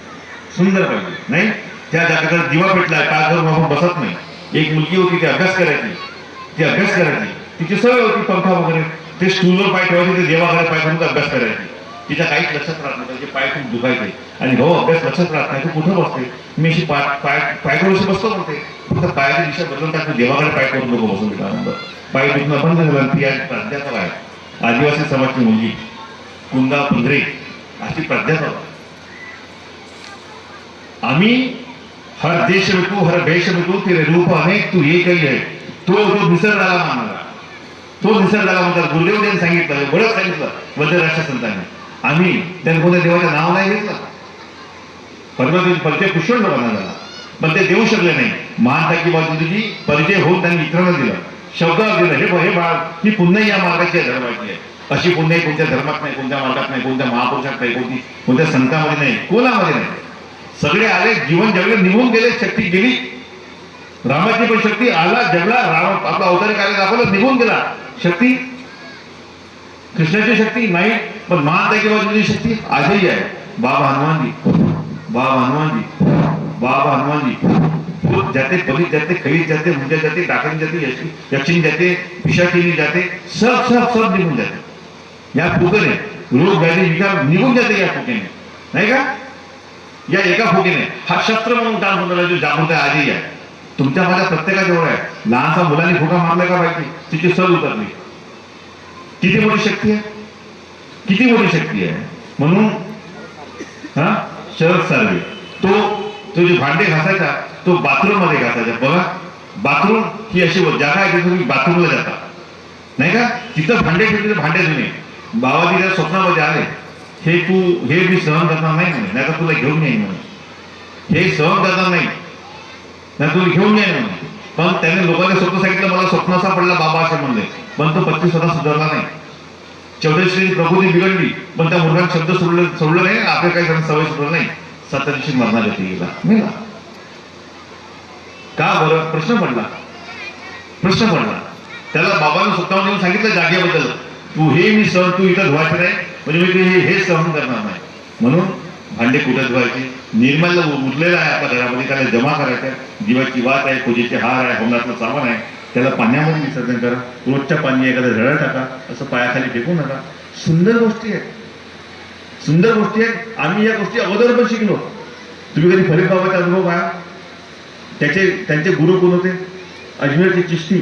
सुंदर पाहिजे. नाही त्या जागेकडे दिवा पेटलाय, पायावर आपण बसत नाही. एक मुलगी होती, ती अभ्यास करायची, तिची सवय होती पंखा वगैरे, ते स्टूलवर पाय ठेवायचे, ते देवाकडे पाय ठेवून अभ्यास करायची. तिच्या काहीच लक्षात राहत नाही, त्याचे पाय खूप दुखायचे. आणि भाऊ अभ्यास लक्षात राहत नाही, तू कुठं बसते? मी अशी पाय करून बसतो म्हणते. फक्त पायाची दिशा बदलून टाकतो, देवाकडे पाय करून नको बसून. त्यानंतर पाय दुखणं बंद झालं. ती आज प्राध्यापक आहे, आदिवासी समाजची मुलगी, कुंदा पंधरे अशी प्राध्यापक. आम्ही हर देश में तू, हर भेष में तू, तेरे रूप अनेक, तू एकही आहे. तो निसर्गाला मानला, तो निसर्गाला म्हणतात. गुरुदेव त्यांनी सांगितलं, बरंच सांगितलं वद्य राष्ट्र संतांनी. आम्ही त्यांनी कोणत्या देवाचं नाव नाही घेतलं. परमेश्वर परिचय पुष्कळ लोकांना झाला, पण ते देऊ शकले नाही. महान बाजूची परिचय होऊन त्यांनी इतरांना दिलं, शब्दाला दिलं. हे बाळ, ही पुन्हा या मार्गाची आहे, धर्माची आहे. अशी पुन्हा कोणत्या धर्मात नाही, कोणत्या मार्गात नाही, कोणत्या महापुरुषात नाही, कोणत्या संतांमध्ये नाही, कोणामध्ये नाही. सगळे आले, जीवन जगले, निघून गेले, शक्ती गेली. रामाची पण शक्ती आला, जगला, राम आपला अवतारी कार्य दाखवलं, निघून गेला. शक्ती कृष्णाची शक्ती नाही, पण महान शक्ती आजही आहे. बाबा हनुमानजी भूत जाते, पलित जाते, खरीद जाते, मुंजा जाते, डाकणी जाते, यक्षिणी जाते, पिशाचिनी जाते, सब निघून जाते. या फुकेने रोग व्याधी विकार निघून जाते, या फुकेने, नाही का? या एका फुकेने हा शस्त्र म्हणून काम होणार, जो जागृत आहे आजही आहे. तुमच्या माझ्या प्रत्येकाजवळ आहे. लहानसा मुलांनी फुका मारला का पाहिजे, तिची सर उतरली. किती मोठी शक्ती आहे, किती मोठी शक्ती आहे. म्हणून हा शरद सार्वे, तो जे भांडे घासायचा, तो बाथरूम मध्ये घासायचा. बघा, बाथरूम ही अशी जागा आहे जिथे तुम्ही बाथरूमला जाता, नाही का? तिथं भांडे ठेवले, भांडे जुने. बाबाजी त्या स्वप्नामध्ये आले, हे मी सहन करणार नाही म्हणे, नाही तर तुला घेऊन येईन म्हणे. हे सहन करणार नाही, नाही तुला घेऊन येईन म्हणे. पण त्याने लोकांनी स्वप्न सांगितलं, मला स्वप्न असा पडला बाबा असे म्हणले. पण तो पत्ती स्वतः सुधारला नाही. चौदशी प्रकृती बिघडली, पण त्या मुलांना शब्द सोडलं नाही. आपल्या काही जण सवय सुटलं नाही. 7 दिवशी मरणार गेला मेला. का बरं? प्रश्न पडला. त्याला बाबांना स्वतःहून येऊन सांगितलं जागेबद्दल, तू हे मी सहन, तू इथं धुवायचं नाही, म्हणजे मी हे सहन करणार नाही. म्हणून भांडे कुठं धुवायचे, निर्मल उरलेला आहे आपल्या घरामध्ये, त्याला जमा करायचं, दिवाची वात आहे, पूजेचे हार आहे, होमनाथलं सामान आहे, त्याला पाण्यामध्ये विसर्जन करा. रोजच्या पाणी एखाद्या झळा टाका, असं पायाखाली फेकू नका. सुंदर गोष्टी आहेत, सुंदर गोष्टी आहेत. आम्ही या गोष्टी अगोदर पण शिकलो. तुम्ही कधी फरीद बाबाचा अनुभव पहा. त्यांचे गुरु कोण होते? अजमेरचे चिश्ती.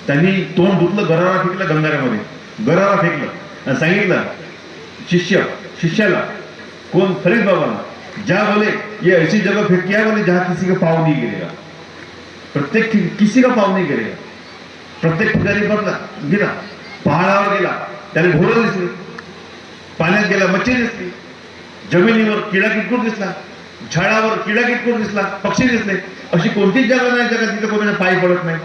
त्यांनी तोंड धुतलं, गरारा फेकलं गंगाऱ्यामध्ये, गरारा फेकलं आणि सांगितलं शिष्याला, कौन? फरीद बाबा, जा बोले ये ऐसी जगह फेंक किया बोले जहां किसी का पाव नहीं गिरेगा, प्रत्येक किसी का पाव नहीं गिरेगा. प्रत्येक ठिकाणी बघला गेला, पहाडावर गेला त्याला घोडं दिसले, पाण्यात गेला मच्छी दिसली, जमिनीवर किडा किटकूट दिसला, झाडावर किडा किटकूट दिसला, पक्षी दिसले. अशी कोणतीच जागा नाही जगात तिथे कोणाच्या पाय पडत नाही.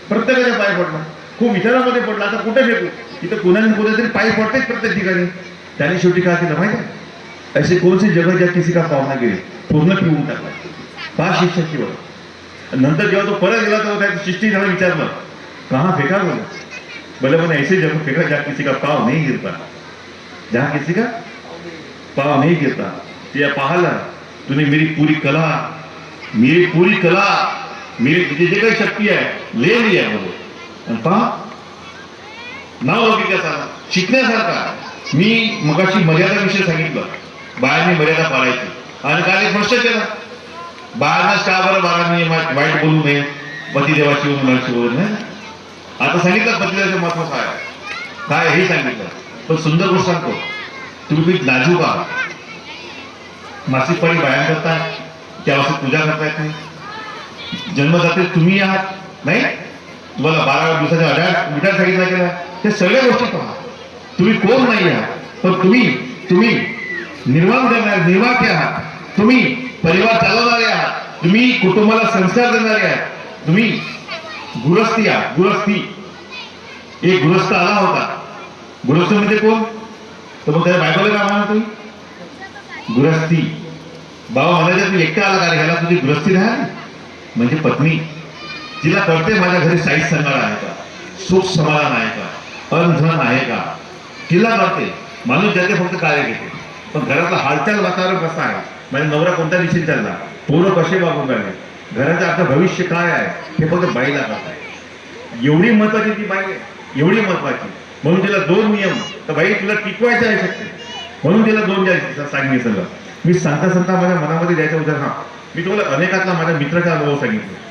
प्रत्येकाच्या पाय पडला, खूप विचारामध्ये पडला. आता कुठे फेकू? तिथे कोणाने कोणातरी पाय पडतेच प्रत्येक ठिकाणी. त्याने शेवटी काय केलं माहिती आहे? ऐसे कौन सी जगह ज्या किसी का पाव ना गेले, पूर्ण पिऊन टाकला. पाच शिष्याची वर. नंतर जेव्हा तो परत गेला तर त्या शिष्टी त्याला विचारलं, कहा फेका बोला? बोले मैंने ऐसे जगह फेंका जहाँ किसी का पाव नहीं गिरता, जहाँ किसी का पाव नहीं गिरता. ते पाहला, तूने मेरी पूरी कला, मेरी जे काही शक्ती आहे ले ली आहे बोले. पहा नाव लौकिकाचा शिकण्यासारखा. मी मगाशी मर्यादा विषय सांगितलं, बाळांनी मर्यादा पाळायची आणि काय स्पष्ट केलं. बाळांनाच का बरं बाळांनी वाईट बोलू नये, पतिदेवाची मुलांची बोलू नये. आता सांगितलं पतिदेवाचं महत्व काय हे सांगितलं. पण सुंदर गोष्ट सांगतो, तुम्ही नाजूक आहात, मासिक पाळी बायान करता, त्यावेळेस पूजा करता येत नाही, जन्मदाते तुम्ही आहात नाही, तुम्हाला 12 दिवसाच्या अड्यात मिठात सांगितलं गेला. त्या सगळ्या गोष्टी पहा. तुम्ही कोण नाही आहात, पण तुम्ही निर्माण करणारे, निर्माते आहात, तुम्ही परिवार चालवणारे आहात, तुम्ही कुटुंबाला संस्कार देणारे आहात, तुम्ही गृहस्थी आहात. गृहस्थी, एक गृहस्थ आला होता. गृहस्थ म्हणजे कोण? तर मग त्याच्या बायकोला काय म्हणा तुम्ही? गृहस्थी. बाबा म्हणायचं तू एकटा आला का रे, ह्याला तुझी गृहस्थी राहिली म्हणजे पत्नी. तिला कळते माझ्या घरी साईज संगाळ आहे का, सुख समाधान आहे का, अनधन आहे का, तिला कळते. माणूस ज्याचे फक्त कार्य घेते, पण घरातलं हालचाल वातावरण कसं आहे, माझ्या नवरा कोणत्या दिशेने चालला, पोरं कसे वागून राहिले, घराचं आपलं भविष्य काय आहे, हे फक्त बाईला कळत आहे. एवढी महत्वाची ती बाई आहे, एवढी महत्वाची. म्हणून तिला 2 नियम. तर बाई तुला टिकवायचं आहे शक्य, म्हणून तिला 2 द्यायचं सांगितलं. सगळं मी सांगता माझ्या मनामध्ये द्यायचं उदाहरण. हा, मी तुम्हाला अनेकातला माझ्या मित्राचा अनुभव सांगितलं.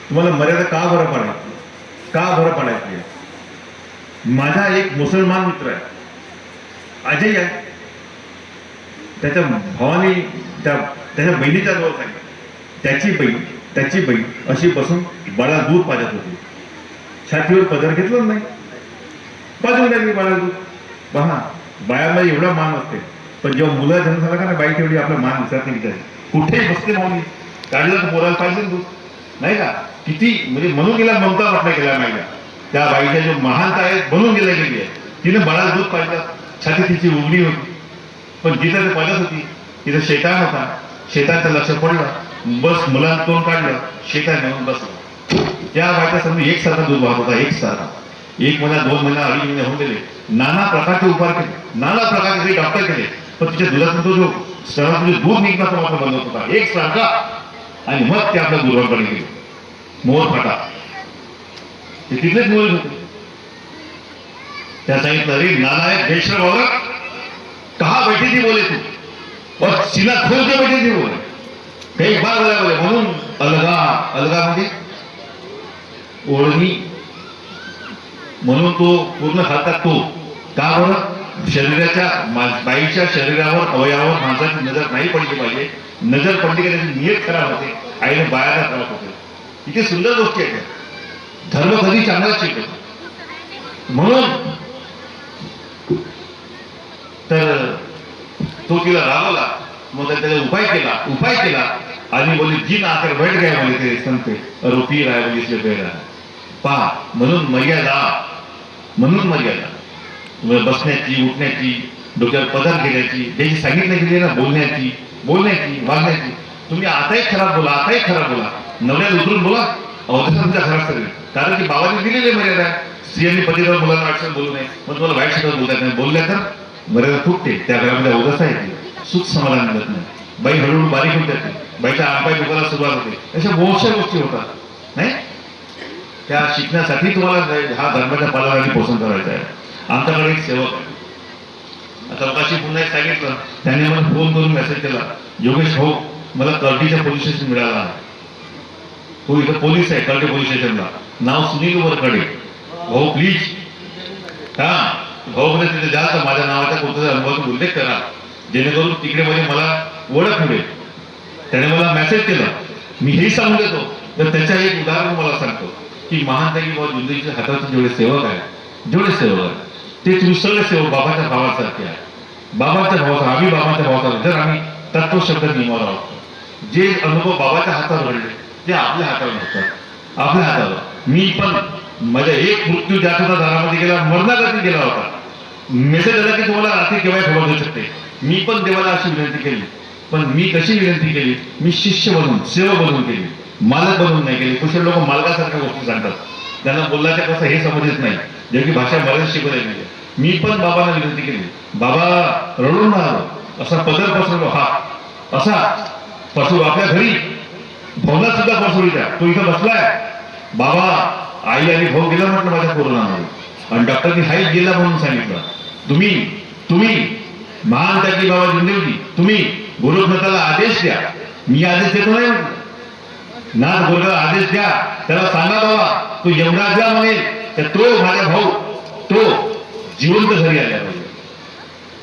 तुम्हाला मर्यादा का बरं पाडायची. माझा एक मुसलमान मित्र आहे, अजय आहे. त्याच्या भावाने त्याच्या बहिणीच्या जवळ सांगितलं, त्याची बहीण अशी बसून बाळा दूध पाजत होती. छातीवर पदर घेतलं नाही, पाजून लागली बाळा दूध. पहा, बायामध्ये एवढा मान असते, पण जेव्हा मुला जन्म झाला का ना, बाई तेवढी आपला मान विसरते. विचार कुठेही बसते माऊली, काढलं तर पोराला पाहिजे दूध नाही का. किती म्हणजे म्हणून गेला ममता म्हटलं गेला नाही का. त्या बाईच्या जो महानता आहे बनून गेला गेली आहे. तिने बाळाला दूध पाहिलं, छाती तिची उघडी होती, पण जिथं ते पाजत होती तिथं शेतान होता. शेताचं लक्ष पडलं, बस मुलांना तोंड काढलं, शेतात नेऊन बसलं. त्या बाईच्या समोर एकसारखा दूध वाहत होता, एकसारखा. 1 महिना, 2 महिना, 2.5 महिने होऊन गेले. नाना प्रकारचे उपाय केले, नाना प्रकारचे डॉक्टर केले, पण तिच्या दुधातून तो जो शरीरातून दूध निघण्याचा मात्र बंद होत होता, एकसारखा. आणि मग ते आपल्या दुर्गाकडे गेले. मोर फाटा ते तिथलेच मोर होते. त्या सांगितलं, अरे नालायक बेशरम औरत, कहा बैठी थी बोले तू, और सीना खोल के बैठी थी बोले. काही बार बोले. म्हणून अलगा म्हणजे ओळणी. म्हणून तो पूर्ण खातात तो. का बरं? शरीराच्या बाईच्या शरीरावर, अवयवावर माणसाची नजर नाही पडली पाहिजे. नजर पडली की त्याची नियत खराब होते, आईने बायाला खराब होते. इथे सुंदर गोष्टी आहेत. धर्म कधी चांगलाच शिकतो. म्हणून तर तो तिला रागवला, मग त्याचा उपाय केला आणि बोली जिन आकर बैठ गया बोले ते संते रोपी राय बोली इसलिए बैठ रहा. पहा, म्हणून मर्यादा बसण्याची, उठण्याची, डोक्यावर पदर घेण्याची, ज्याची सांगितलं गेली ना, बोलण्याची, वागण्याची. तुम्ही आताही खराब बोला, नवऱ्याला उतरून बोला, अवधान तुमच्या घरात सगळे कारण की बाबांनी दिलेली मर्यादा आहे. स्त्रियांनी पतीवर मुलांना अडचण बोलू नये, मग तुम्हाला वाईट शब्दात बोलतात नाही, बोलल्या तर मर्यादा तुटते. त्या घरामध्ये अवदसा येते, सुख समाधान मिळत नाही, बाई हळूहळू बारीक होत जाते, बाईचा आंपाय दुखायला सुरुवात होते. अशा बहुतशा गोष्टी होतात नाही. त्या शिकण्यासाठी तुम्हाला हा धर्माच्या पालनाने पोषण करायचं आहे. आमच्याकडे एक सेवक आहे, आता अवकाशी पुन्हा एक सांगितलं, त्यांनी मला फोन करून मेसेज केला, योगेश भाऊ मला कर्डीच्या पोलीस स्टेशन मिळाला आहे. तो इथं पोलीस आहे कर्डी पोलीस स्टेशनला, नाव सुनील वरकडे. भाऊ प्लीज, हा भाऊ मध्ये तिथे जाल तर माझ्या नावाच्या कोणत्या अनुभवाचा उल्लेख करा, जेणेकरून तिकडे मध्ये मला ओळख मिळेल. त्याने मला मेसेज केला. मी हेही सांगून देतो, तर त्याच्या एक उदाहरण मला सांगतो की महानताई बाबा जुंदेच्या हाताचे जेवढे सेवक आहे, जेवढे सेवक आहे ते तुम्ही सगळे सेवक बाबाच्या भावासारखे आहे. बाबाच्या भावाचा, आम्ही बाबाच्या भावाचा, जर आम्ही तत्व शब्द नियमावर आहोत. जे अनुभव बाबाच्या हातावर घडले ते आपल्या हातावर नसतात, आपल्या हातावर. मी पण माझ्या एक मृत्यू ज्या सुद्धा दारामध्ये गेला, मरणागती गेला होता. मेसेज आला की तुम्हाला रात्री केव्हा खबर देऊ शकते. मी पण देवाला अशी विनंती केली, पण मी कशी विनंती केली, मी शिष्य बनून सेवक बनून केली, मालक बनून नाही केली. कुशल लोक मालकासारख्या गोष्टी सांगतात, त्यांना बोलण्याचं कसं हे समजत नाही, जे की भाषा मराठी शिकवली नाही. मी पण बाबांना विनंती केली, बाबा रडून ना असा पदर पसरलो, हा असा पसरू आपल्या घरी भावना सुद्धा पसरू द्या. तो इथं बसलाय, बाबा आई आणि भाऊ गेला म्हटलं माझ्या कोरोनामध्ये, आणि डॉक्टरनी हाईट गेला म्हणून सांगितलं. तुम्ही महान त्याची बाबा जुंदेवजी, तुम्ही गोरखनाथाला आदेश द्या. मी आदेश देतो नाही म्हटलं, नाथ गोरखा आदेश द्या, त्याला सांगा बाबा तो यमराज द्या म्हणेल, तर तो माझा भाऊ तो जिवंत घरी आल्या पाहिजे.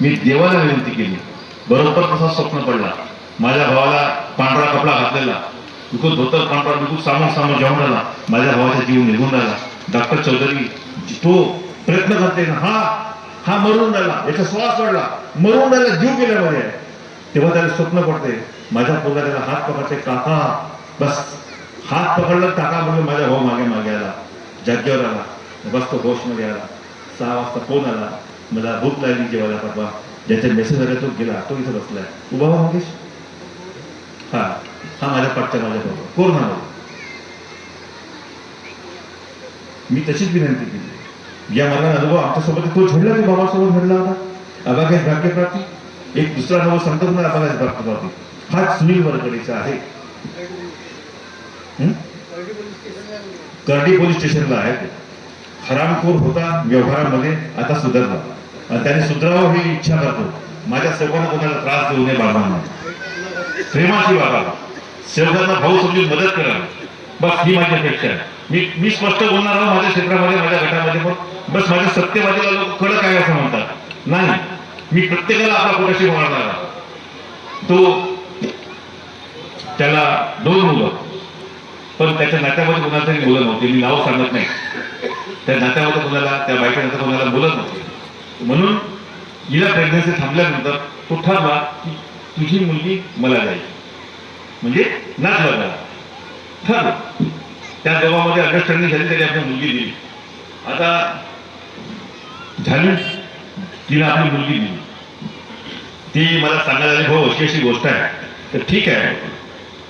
मी देवाला विनंती केली, बरोबर तसा स्वप्न पडला. माझ्या भावाला पांढरा कपडा घातलेला, बिलकुल धोतर पांढरा, बिलकुल सामोर जेवण राहिला, माझ्या भावाचा जीव निघून राहिला. डॉक्टर चौधरी तो प्रयत्न करते ना, हा मरून राहिला, याचा श्वास वाढला, मरून राहिला, जीव गेल्यामध्ये आहे. तेव्हा त्याला स्वप्न पडते, माझ्या पोरगा त्याला हात पकडते, काका बस हात पकडलं, काका म्हणलं माझा भाऊ मागे आला, जागेवर आला, बस तो होशमध्ये आला. 6 वाजता फोन आला, मला भूक लागली जेवायला पाठवा. ज्याचा मेसेज आला तो गेला, तो इथं बसलाय, उभा हो मंगेश, हा माझ्या पाठच्या माझ्या बरोबर कोरोना. मी तशीच विनंती केली. या मार्गाने अनुभव आमच्यासोबत तो झडला, तो बाबासोबत घडला होता. अभाग्यास भाग्यप्राप्ती. एक दुसरा अनुभव सांगतो तुम्हाला, अभाग्यास भाग्यप्राप्ती. हा सुनील वरकडेचा आहे, कर्डी पोलीस स्टेशनला आहे. हरामखोर होता व्यवहारामध्ये, आता सुधारला, आणि त्याने सुधारावं ही इच्छा करतो. माझ्या सेवकांना कोणाला त्रास देऊ नये बाबांना, प्रेमाची वागावं, सेवकांना भाऊ समजून मदत करावी, बस ही माझी अपेक्षा आहे. मी स्पष्ट बोलणार आहोत माझ्या क्षेत्रामध्ये, माझ्या गटामध्ये, पण बस माझ्या सत्यवादीला लोक कडक आहे असं म्हणतात नाही. मी प्रत्येकाला आपला कोणाशी मारणार. तो त्याला 2 मुलं, पण त्याच्या नात्यामध्ये कोणाला तरी मुलं नव्हती. मी नाव सांगत नाही, त्या नात्यामध्ये कोणाला, त्या बायका नंतर कोणाला मुलं नव्हती. म्हणून हिला प्रेग्नन्सी थांबल्यानंतर तो ठरला की तुझी मुलगी मला जाईल, म्हणजे नाच बघायला ठरलं. त्या दोघांमध्ये अंडरस्टँडिंग झाली, त्याने आपली मुलगी दिली. आता झाली, तिने आपली मुलगी दिली. ती मला सांगायला आली, हो अशी अशी गोष्ट आहे, तर ठीक आहे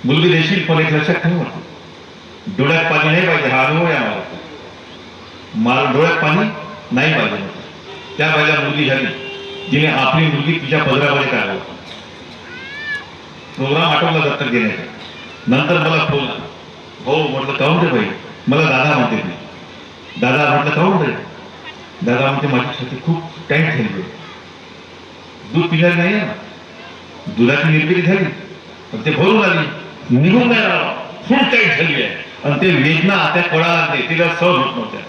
मुलगी देशील, पण एक लक्षात ठेव म्हटलं, डोळ्यात पाणी नाही पाहिजे. हा अनुभव आहे मला डोळ्यात पाणी नाही पाहिजे. त्या बाईला मुलगी झाली, तिने आपली मुलगी तिच्या पदरामध्ये काढला. प्रोग्राम आठवला दत्तक घेण्याचा. नंतर मला फोन आला, भाऊ म्हटलं काऊन रे बाई, मला दादा म्हणते ती. दादा म्हटलं काऊन रे, दादा म्हणते माझी छाती खूप टाईट झाली, दूध पिणार नाही ना, दुधाची निर्मिती झाली, पण ते भरून आली, निघून नाही राहिला, फुल टाईट झाली आहे, आणि ते वेदना त्या कळा लागले, तिला सहन होत नव्हत्या.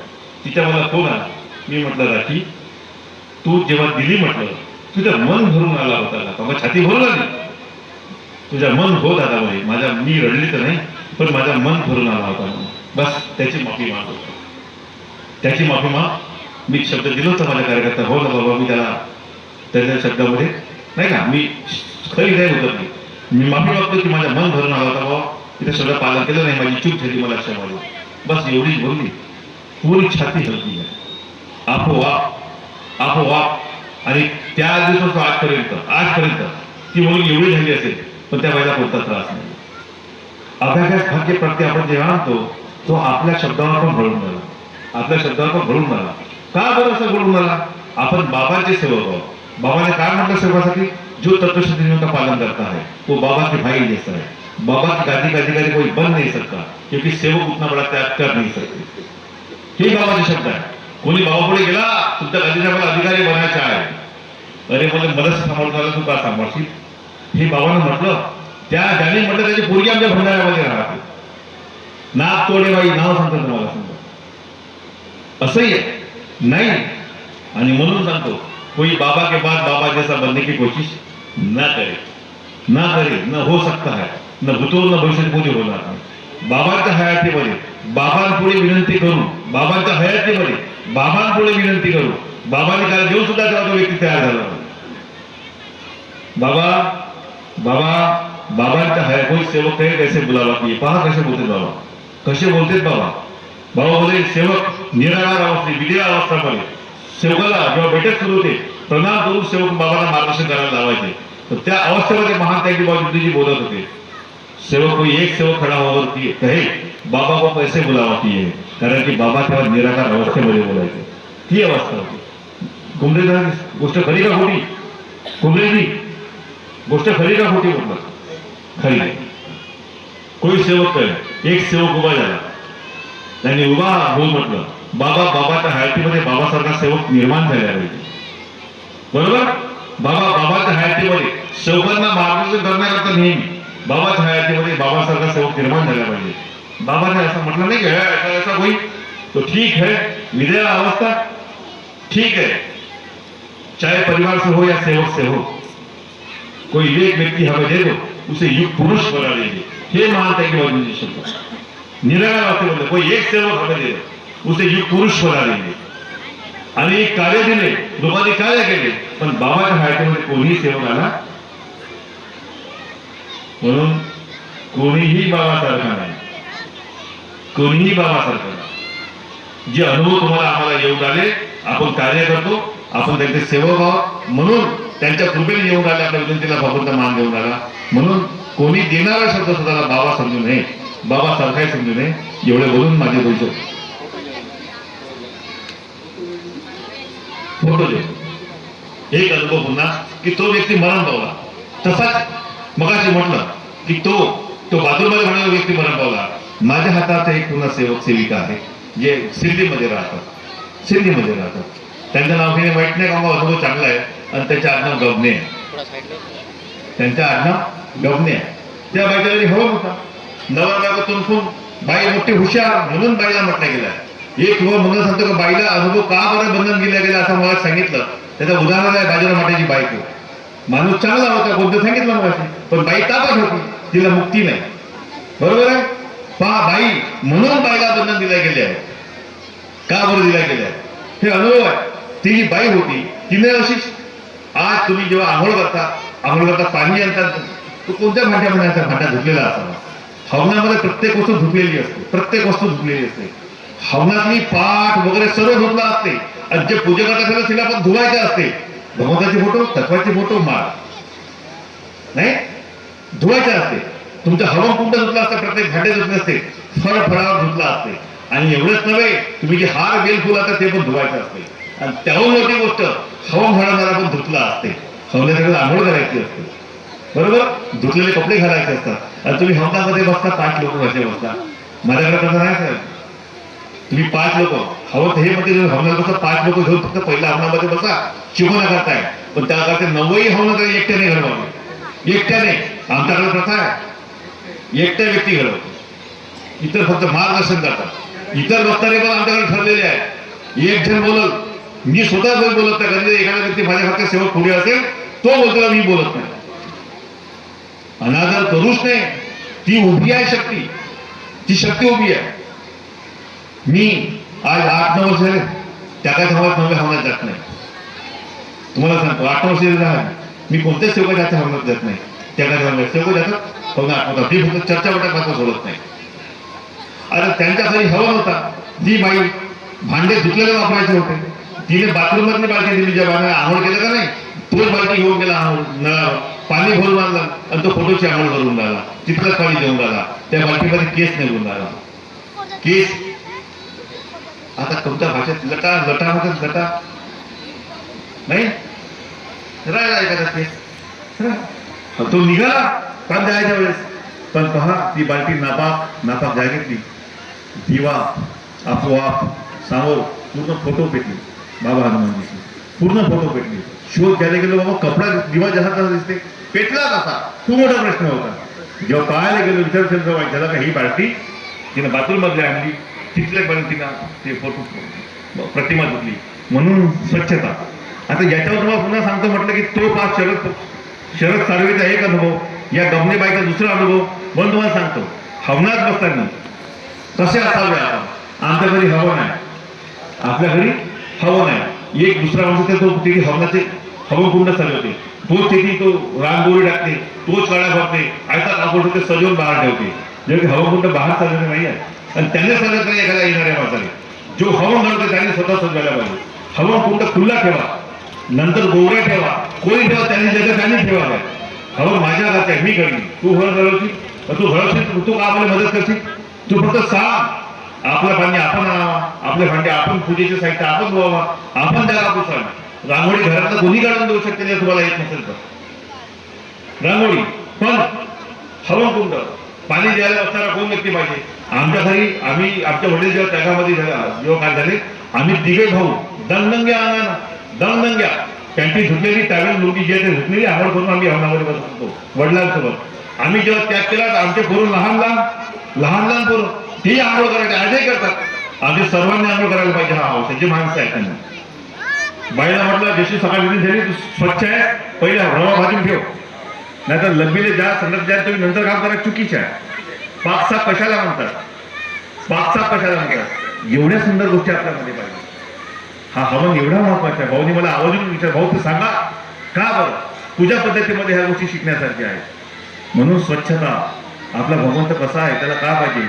तिच्या मला फोन आला. मी म्हटलं राखी, तू जेव्हा दिली म्हटलं, तुझं मन भरून आला होता का, छाती भरून आली, तुझं मन हो दादा बाई, माझ्या मी रडली तर नाही, पण माझं मन भरून आला होता. बस त्याची माफी मागतो, त्याची माफी माग. मी शब्द दिलो होता माझ्या कार्यकर्ता, हो ना बाबा, मी त्याच्या शब्दामध्ये नाही का, मी खरी नाही होत नाही, मी माफी मागतो की माझं मन भरून आला होता बाबा, तिथे सगळं पालन केलं नाही, माझी चूक झाली, मला क्षमा. बस एवढीच बोलली, पूर्ण छाती हलकी आहे, आपोआप. आणि त्या दिवसापासून आजपर्यंत ती मुलगी एवढी झाली असेल, पण त्या बाईला कोणता त्रास नाही. अभ्यास भाग्य प्राप्ती आपण जेव्हा आणतो, तो आपल्या शब्दावर पण घडून आला, आपल्या शब्दावर पण घडून आला. का बरं असं घडून आला? आपण बाबाचे सेवक आहोत. बाबाने काय म्हटलं सेवकासाठी? जो तत्वशुद्धि नियम का पालन करता है वो बाबा के भाई जैसा है. बाबा की गादी का अधिकारी कोई बन नहीं सकता, क्योंकि सेवक उतना बड़ा त्याग कर नहीं सकते. हे बाबाचे शब्द आहे. कोणी बाबा पुढे गेला, तुमच्या गादीचा मला अधिकारी बनायचा आहे, अरे मला सांभाळून आला, तू का सांभाळशील? हे बाबांना म्हटलं. ज्याने म्हटलं त्याची पोरगी आमच्या भंडाऱ्यामध्ये राहते. नाक तोडे बाई नाव सांगतात तुम्हाला, सांगतो असंही आहे नाही. आणि म्हणून सांगतो, कोई बाबा के बाद बाबा जैसा बनने की कोशिश न करे, न करे, न हो सकता है, न भूतो न भविष्यात कोणी होणार नाही. बाबांच्या हयातीमध्ये बाबांपुढे विनंती करू, बाबांच्या हयातीमध्ये बाबांपुढे विनंती करू, बाबांनी काय देऊ सुद्धा तेव्हा तो व्यक्ती तयार झाला. बाबा बाबा बाबांच्या हया कोई सेवक है कैसे बुलावा की, पहा कसे बोलते बाबा, कसे बोलतेत बाबा. बाबा बोले सेवक निराकार अवस्थे विधिया अवस्थामध्ये सेवकाला जेव्हा बैठक सुरू होते, प्रणाम करून सेवक बाबांना मार्गदर्शन करायला लावायचे. तर त्या अवस्थेमध्ये महान त्यागी बाबा बोलत होते, सेवक कोई एक सेवक खड़ा होकर कहे बाबा को कैसे बुलावा की, कारण की बाबा तेव्हा निराकार अवस्थेमध्ये बोलायचे. ती अवस्था होती. कुंभरेचा गोष्ट खरी का खोटी? कुंभरेची गोष्ट खरी का खोटी? म्हटलं खरी. कोई सेवक करे, एक सेवक उभा झाला, त्यांनी उभा होऊन म्हटलं बाबाच्या हयातीमध्ये बाबासारखा सेवक निर्माण झाला पाहिजे. बरोबर? बाबाच्या हयातीमध्ये सेवकांना मार्गदर्शन करण्याकरता नेहमी बाबाच्या हयातीमध्ये बाबासारखा सेवक निर्माण झाला पाहिजे. बाबाने असं म्हटलं नाही की ऐसा कोई तो ठीक है, विधेय अवस्था ठीक है, चाहे परिवार से हो या सेवक से हो, कोई एक व्यक्ति हमें दे दो, उसे युग पुरुष बना लीजिए. हे मानता है कि शब्द निराकार अवस्थेमध्ये कोई एक सेवक हमें दे दो, उसे युग पुरुष बना लीजिए. आणि कार्य दिले, लोकांनी कार्य केले, पण बाबाच्या हयातीमध्ये कोणीही सेवक आला. म्हणून कोणीही बाबासारखा नाही, कोणीही बाबासारखा नाही. जे अनुभव तुम्हाला आम्हाला येऊन आले, आपण कार्य करतो, आपण त्यांचे सेवक आहोत, म्हणून त्यांच्या कृपेने येऊन आले, आपल्या विनंतीला बाबांचा मान देऊन आला. म्हणून कोणी देणारा शब्द स्वतःला बाबा समजू नये, बाबा सारखाही समजू नये. एवढे बोलून माझे बोलतो फोटो दे. एक अनुभव पुन्हा की तो व्यक्ती मरण पावला. तसाच मगाशी म्हटलं की तो बाथरूममध्ये म्हणणारा व्यक्ती मरण पावला. माझ्या हातात एक पुन्हा सेवक सेविका आहे, जे सिंधीमध्ये राहतात. त्यांचं नाव घेणे वाईट नाही, का अनुभव चांगला आहे. आणि त्याचं आडनाव गबने आहे. त्या बाईच्या घरी हवं होता. नवरा तुमकून बाई मोठी हुशार म्हणून बाईला म्हटलं गेलं. एक म्हणून सांगतो का बाईला अनुभव का बरं बंधन दिलं गेलं असं मला सांगितलं. त्याचं उदाहरण आहे बाजीराव माटेची बायको. माणूस चांगला होता, कोणतं सांगितलं मला, पण बाई तापत होती, तिला मुक्ती नाही. बरोबर आहे? पहा, बाई म्हणून बाईला बंधन दिल्या गेले आहे. का बरं दिल्या गेले आहे? हे अनुभव आहे. ती जी बाई होती तिने अशीच. आज तुम्ही जेव्हा आंघोळ करता पाणी आणतात, तो कोणत्या भांड्यामध्ये आणता? भांडा धुतलेला असावा. हवनामध्ये प्रत्येक वस्तू धुतलेली असते. हवनातली पाठ वगैरे सर्व धुतला असते. आणि जे पूजा करतात तिला पण धुवायचे असते. भगवंताचे फोटो, तत्वाचे फोटो, माळ नाही धुवायचे असते. तुमचं हवन कुंड धुतला असते, प्रत्येक भांडे धुतले असते, फळावर धुतला असते. आणि एवढंच नव्हे, तुम्ही जे हार बेल फुल असतात ते पण धुवायचे असते. आणि त्याहून मोठी गोष्ट, हवन घालणारा पण धुतला असते. हवनाकडे आंघोळ करायची असते. बरोबर? धुतलेले कपडे घालायचे असतात. आणि तुम्ही हवनामध्ये बसता, 5 लोक कसे बसता? माझ्याकडे तसं नाही साहेब. तुम्ही 5 लोक हवं हे मध्ये हवनात बसा, 5 लोक घेऊन फक्त पहिल्या हवनामध्ये बसा, चिमना करताय. पण त्या करते 9ही हवनात एकट्याने घडवावे. एकट्याने आमच्याकडे प्रथा आहे, एकट्या व्यक्ती घडवतो. इतर फक्त मार्गदर्शन करतात. इतर वक्तारे पण आमच्याकडे ठरलेले आहे. एक जण बोलल, मी स्वतः बोलत नाही. कधी एखादा व्यक्ती माझ्यासारखा सेवक पुढे असेल, तो बोलतो, मी बोलत नाही. अनादर करूच नाही. ती उभी आहे शक्ती, ती शक्ती उभी आहे. मी आज 8-9 वर्ष झाले त्या काय हवनात 9व्या हवनात जात नाही. तुम्हाला सांगतो, 8 वर्ष झाले मी कोणत्याच सेवकाच्या हवनात जात नाही. त्या काय सेवक जातात हवनात, ती फक्त चर्चा वाटत मात्र सोडत नाही. आता त्यांच्या घरी हवन होता. ती बाई भांडे धुतलेले वापरायचे होते. तिने बाथरूम मधली बालटी दिली. ज्या बाळाने आंघोळ केलं का नाही, तोच बालटी घेऊन गेला नळावर, पाणी भरून आणलं आणि तो फोटोची आंघोळ करून राहिला. तिथलंच पाणी देऊन राहिला. त्या बालटीमध्ये केस निघून राहिला. केस आता कोणत्या भाषेत लटा लटा म्हणतात लटा नाही राहिला एखादा केस तो निघाला काम द्यायच्या वेळेस पण पहा ती बालटी नापाक जागेतली दिवा आपोआप समोर पूर्ण फोटो पेटले बाबा हनुमानजीचे पूर्ण फोटो पेटले शोध घ्यायला गेलो बाबा कपडा दिवा जसा कसा दिसते पेटला कसा तो मोठा प्रश्न होता जेव्हा पाहायला गेलो विचार केला ज्याला का ही बालटी तिनं बाथरूम मध्ये आणली तिथल्या पण तिनं ते फोटो प्रतिमा धुतली म्हणून स्वच्छता आता याच्यावर तुम्हाला पुन्हा सांगतो म्हटलं की तो पाच शरद साळवेचा एक अनुभव या गमनेबाईचा दुसरा अनुभव म्हणून तुम्हाला सांगतो हवनात बसताना कसे असावे आपण आमच्या घरी हवं नाही आपल्या घरी हवं नाही एक दुसरा माणूस तो तिथे हवनाचे हवन कुंड चालवते तोच तिथे तो रांगोळी टाकते तोच काळा भरते आयता कापड होते सजवून बाहेर ठेवते जे हवन कुंड बाहेर चालवणे नाही आहे आणि त्याने सजवत नाही एखाद्या येणाऱ्या माणसाने जो हवन घडवते त्याने स्वतः सजवायला पाहिजे हवन कुंड खुल्ला ठेवा नंतर गोवऱ्या ठेवा कोणी ठेवा त्यांनी जगह त्यांनी ठेवावं हवन माझ्या हातात आहे मी करीन तू हळ घडवशील तू हळवशील तू का आम्हाला मदत करशील तू फक्त सांग आपल्या भांडे आपण आणावा आपले भांडे आपण पूजेचे साहित्य आपण धुवावा आपण त्याला पुसावा रांगोळी घरात कोणी काढून देऊ शकते तुम्हाला येत नसेल तर रांगोळी पण हवन कुंड पाणी द्यायला असणारा कोण व्यक्ती पाहिजे आमच्या घरी आम्ही आमच्या वडील जेव्हा त्यागामध्ये जेव्हा काय झाले आम्ही तिघे भाऊ दंगदंग्या अंगानं दंगदंग्या त्यांची धुतलेली टावेल लुंगी जे ते धुतलेली आवड करून आम्ही हवनामध्ये बसत होतो वडिलांसोबत आम्ही जेव्हा त्याग केला तर आमचे पोरं लहान पोरं तेही आंघोळ करायचे आजही करतात आधी सर्वांनी आंघोळ करायला पाहिजे हा औषध जे माणसं आहेत त्यांना बाईला म्हटलं जशी सकाळ विधी झाली तू स्वच्छ आहे पहिले रवा भाजून ठेव नाहीतर लंबीले ज्या संदर्भ ज्या तुम्ही नंतर काम करा चुकीचे आहे पाकसाप कशाला म्हणतात एवढ्या सुंदर गोष्टी आपल्यामध्ये पाहिजे हा हवन एवढा महत्वाचा आहे भाऊनी मला आवर्जून विचार भाऊ ते सांगा का बरं तुझ्या पद्धतीमध्ये ह्या गोष्टी शिकण्यासारख्या आहेत म्हणून स्वच्छता आपला भगवंत कसा आहे त्याला का पाहिजे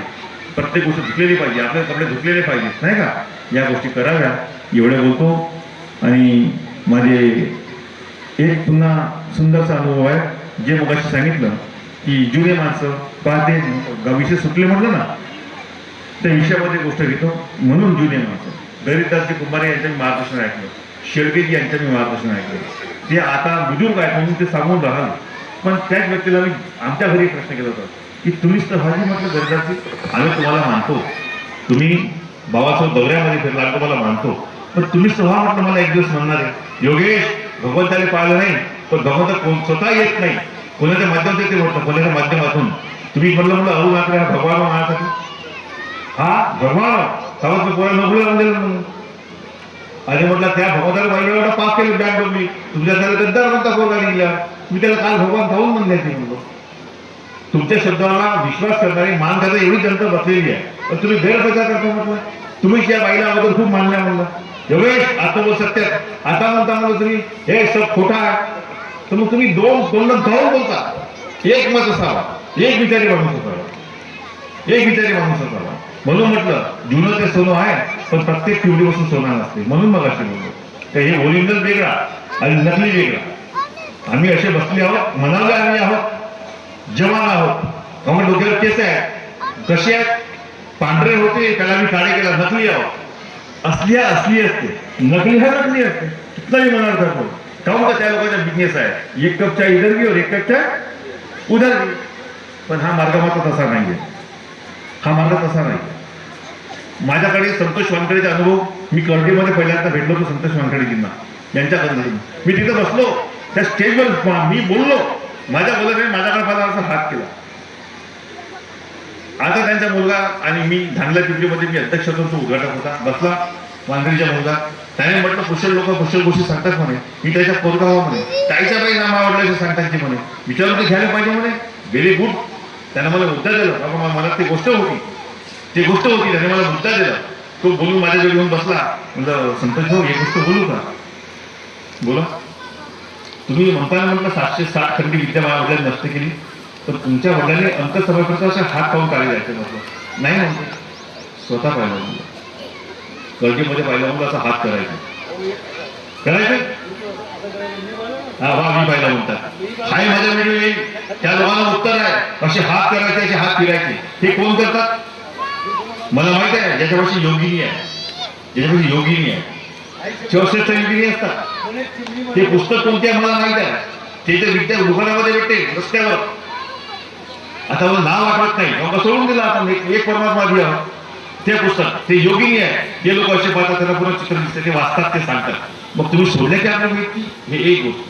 प्रत्येक गोष्ट धुतलेली पाहिजे आपले कपडे धुतलेले पाहिजेत नाही का या गोष्टी कराव्या एवढे बोलतो आणि माझे एक पुन्हा सुंदरसा अनुभव आहे जे मगाशी सांगितलं की जुने माणसं पाहते विषय सुटले म्हटलं ना त्या विषयामध्ये गोष्ट घेतो म्हणून जुने माणसं गरीबदासजी कुंभारे यांचं मी मार्गदर्शन ऐकलं शेळकेजी यांचं मी मार्गदर्शन ऐकलं ते आता बुजुर्ग आहेत म्हणून ते सांगून राहिले पण त्याच व्यक्तीला मी आमच्या घरी एक प्रश्न केला होता की तुम्हीच तर भाजी म्हटलं गरीबदासजी आम्ही तुम्हाला मानतो तुम्ही भावासोबत दौऱ्यामध्ये फिरला तुम्हाला मानतो पण तुम्हीच तर व्हा म्हटलं मला एक दिवस म्हणणार आहे योगेश भगवंताने पाहिलं नाही पण भगवंत स्वतः येत नाही कोणाच्या माध्यमातून ते म्हटलं कोणाच्या माध्यमातून तुम्ही म्हटलं अरुण आकडे हा भगवान माझ्यासाठी हा भगवान सावत्र पोरा नोकरी लावून दिलं म्हणून आणि म्हटलं त्या भगवंताला पाहिलं एवढा पाप केलं बँक मी तुमच्या त्याला गद्दार म्हणता पोरगा निघला तुम्ही त्याला काल भगवान खाऊन म्हणण्याचे म्हणलो तुमच्या शब्दाला विश्वास करणारी मान करता एवढी जनता बसलेली आहे पण तुम्ही गैरप्रचार करता म्हटलं तुम्हीच या बाईला अगोदर खूप मानल्या म्हणलं योगेश आता बोल सत्य आता म्हणता म्हणलं तुम्ही हे सब खोटा आहे तर मग तुम्ही दोन धावून बोलता एक मत असावा एक विचारी माणूस असावा म्हणून म्हटलं जुनं ते सोनं आहे पण प्रत्येक पिवळीपासून सोनं नसते म्हणून मग असे बोललो तर हे ओरिजिनल वेगळा आणि नकली वेगळा आम्ही असे बसले आहोत म्हणाले आम्ही आहोत जवान आहोत आम्ही डोक्यावर केस आहेत कसे आहेत पांढरे होते त्याला मी काळे केला नकली आहोत असली असते नकली हा नकली असते कुठलाही मनावर करतो काहून का त्या लोकांचा बिझनेस आहे एक कप चाय इधर भी और एक कप चाय उधर भी पण हा मार्ग मात्र तसा नाहीये हा मार्ग तसा नाही माझ्याकडे संतोष वानखेडेचा अनुभव मी कर्डीमध्ये पहिल्यांदा भेटलो होतो संतोष वानखेडेजींना यांच्याकडून मी तिथे बसलो त्या स्टेजवर मी बोललो माझ्या बोलण्याने माझ्याकडे मला असा हात केला आता त्यांचा मुलगा आणि मी धांगल्या पिंपरीमध्ये मी अध्यक्ष होतो तो उद्घाटक होता बसला वानखेडेचा मुलगा त्याने म्हटलं कुशल लोक कुशल गोष्टी सांगतात म्हणे मी त्याच्या पोरगा हो म्हणे ताईच्या बाई नाम आवडल्याचे सांगतात म्हणे विचारून ते घ्यायला पाहिजे म्हणे व्हेरी गुड त्याने मला मुद्दा दिला बाबा मला ती गोष्ट होती त्याने मला मुद्दा दिला तो बोलून माझ्याकडे घेऊन बसला म्हणजे संतोष भाऊ ही गोष्ट बोलू का बोला तुम्ही म्हणताना म्हटलं 760 खंडी विद्या माझ्या वडिलांनी नष्ट केली तर तुमच्या वडिलांनी अंतसभापती असे हात पाहून काढले जायचे म्हटलं नाही म्हणतो स्वतः पाहिलं म्हणलं कर्जीमध्ये पाहिलं म्हणलं असा हात करायचं हा वा मी पाहिला म्हणतात हाय माझ्या व्हिडिओ येईल त्या लोकांना उत्तर आहे असे हात करायचे असे हात फिरायचे हे कोण करतात मला माहित आहे ज्याच्यापाशी योगिनी आहे, ज्याच्यापाशी योगिनी आहे, चौसष्ट योगिनी असतात. ते पुस्तक कोणते आहे मला माहित आहे. ते तर विद्या दुकानामध्ये भेटते रस्त्यावर. आता मला नाव आठवत नाही, मग सोडून दिलं. आता एक परमात्मा दिला ते पुस्तक, ते योगिनी आहे. ते लोक असे पाहतात, त्यांना पुन्हा चित्र दिसते, ते वाचतात, ते सांगतात. मग तुम्ही सोडण्याची आपली व्यक्ती, हे एक गोष्ट.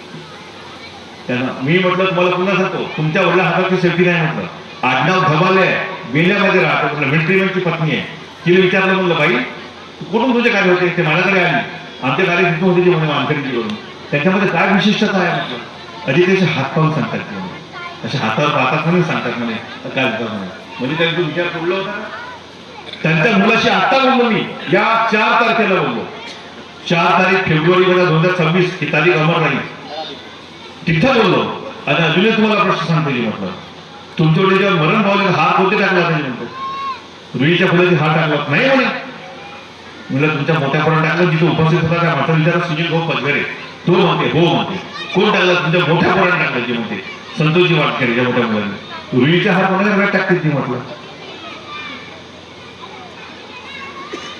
त्यांना मी म्हटलं तुम्हाला पुन्हा सांगतो, तुमच्या वडिला हाताची सेफ्टी नाही म्हटलं. आडनाव धबाले आहे, बेल्यामध्ये राहतो म्हटलं, मिलिटरीमॅनची पत्नी आहे. तिने विचारलं म्हणलं, बाई कुठून तुझे कार्य होते? ते माझ्याकडे आली. आमचे कार्य तिथून होते ते म्हणे मानकरीची करून. त्याच्यामध्ये काय विशिष्टता आहे म्हटलं? अजित त्याचे हात पाहून सांगतात ते म्हणे, असे हातावर पाहतात म्हणून सांगतात म्हणे काय होतं म्हणे. म्हणजे त्यांनी तो विचार सोडला होता का? त्यांच्या मुलाशी आत्ता बोललो मी, या 4 तारखेला बोललो. 4 तारीख फेब्रुवारी 2026 ही तारीख अमर राहील. तिथं बोललो. आणि अजूनही तुम्हाला प्रश्न सांगतो की म्हटलं, तुमच्याकडे जेव्हा मरण पावले हात होते टाकला त्यांनी म्हणतो, रुईच्या फुलाची हात टाकला नाही म्हणे. म्हणलं तुमच्या मोठ्या फळात टाकलं, जिथे उपस्थित होता त्या माता विचारा सुनील भाऊ पदगरे, तो म्हणते हो म्हणते. कोण टाकला? तुमच्या मोठ्या फळात टाकलं की म्हणते संतोषजी वाटकरी या मोठ्या मुलांनी. रुईच्या हात कोणाला टाकते ती म्हटलं.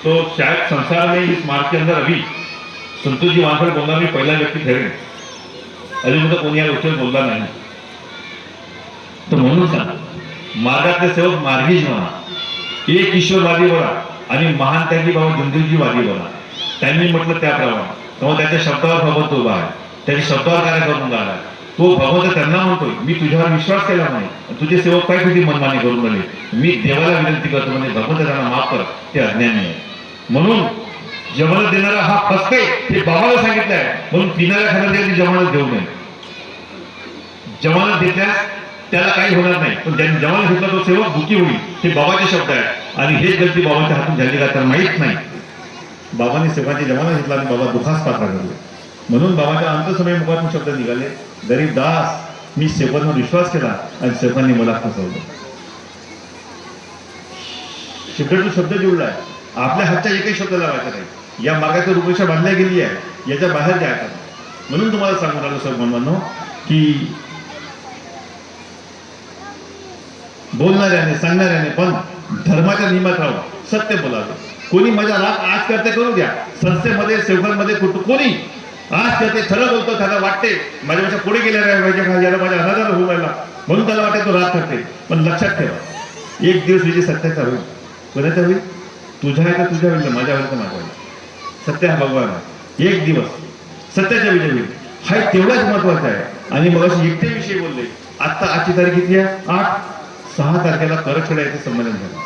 तो शायद संसार में इस मार्ग के अंदर अभी संतोष जी वानखडे बोलणार मी पहिला व्यक्ती ठरेन. अजून सुद्धा कोणी या गोष्टीवर बोलला नाही. तर म्हणून सांग, मार्गातले सेवक मार्गीच म्हणा, एक ईश्वरवादी बना आणि महान त्यागी बाबा जमदेवजीवादी बना. त्यांनी म्हटलं त्याप्रमाणे. तेव्हा त्याच्या शब्दावर भगवंत उभा आहे, त्याच्या शब्दावर कार्य करून राहिला. तो भगवंत त्यांना म्हणतोय, मी तुझ्यावर विश्वास केला नाही, तुझे सेवक काय तुझी मनमानी करून राहिले. मी देवाला विनंती करतो म्हणजे भगवंत त्यांना माफ कर, ते अज्ञानी आहे. म्हणून जमानत देणारा हा फसते हे बाबाला सांगितलंय. म्हणून पिणाऱ्या खाण्याची जमानत देऊ नये. जमानत घेतल्यास त्याला काही होणार नाही, पण ज्यांनी जमानत घेतला तो सेवक भुकी होईल. हे बाबाचे शब्द आहेत. आणि हेच गलती बाबाच्या हातून झाली का तर माहीत नाही. बाबांनी सेवकाची जमानत घेतला आणि बाबा दुखास पात्र ठरले. म्हणून बाबाच्या अंतसमय मुखातून शब्द निघाले, गरीब दास मी सेवकांवर विश्वास केला आणि सेवकांनी मला फसवलं. शेवटी शब्द जोडलाय. आपल्या हातच्या एकही शब्द लावायचा नाही. या मार्गाची रूपरेषा बांधल्या गेली आहे, याच्या बाहेर जायचं. म्हणून तुम्हाला सांगून आलो सर म्हणून की बोलणाऱ्याने सांगणाऱ्याने पण धर्माच्या नियमात राहून सत्य बोलावे. कोणी माझा राग आज करते करू द्या. संस्थेमध्ये सेवकांमध्ये कोणी आज करते, खरं बोलतो, खरं वाटते, माझ्यापेक्षा पुढे गेल्या पाहिजे का, याला माझ्या अनादर होऊ राहिला म्हणून त्याला वाटते तो राग करते. पण लक्षात ठेवा, एक दिवस विजय सत्याचा होईल. कोणाचा होईल? तुझ्या आहे का तुझ्या होईल, माझ्या होईल का माझ्या होईल. सत्य हा भगवान आहे. एक दिवस सत्याचा विजय होईल, हा तेवढाच महत्वाचा आहे. आणि मग अशी एकतेविषयी बोलले. आता आजची तारीख किती आहे? 8/6 तारखेला करखेडा येथे संमेलन झालं.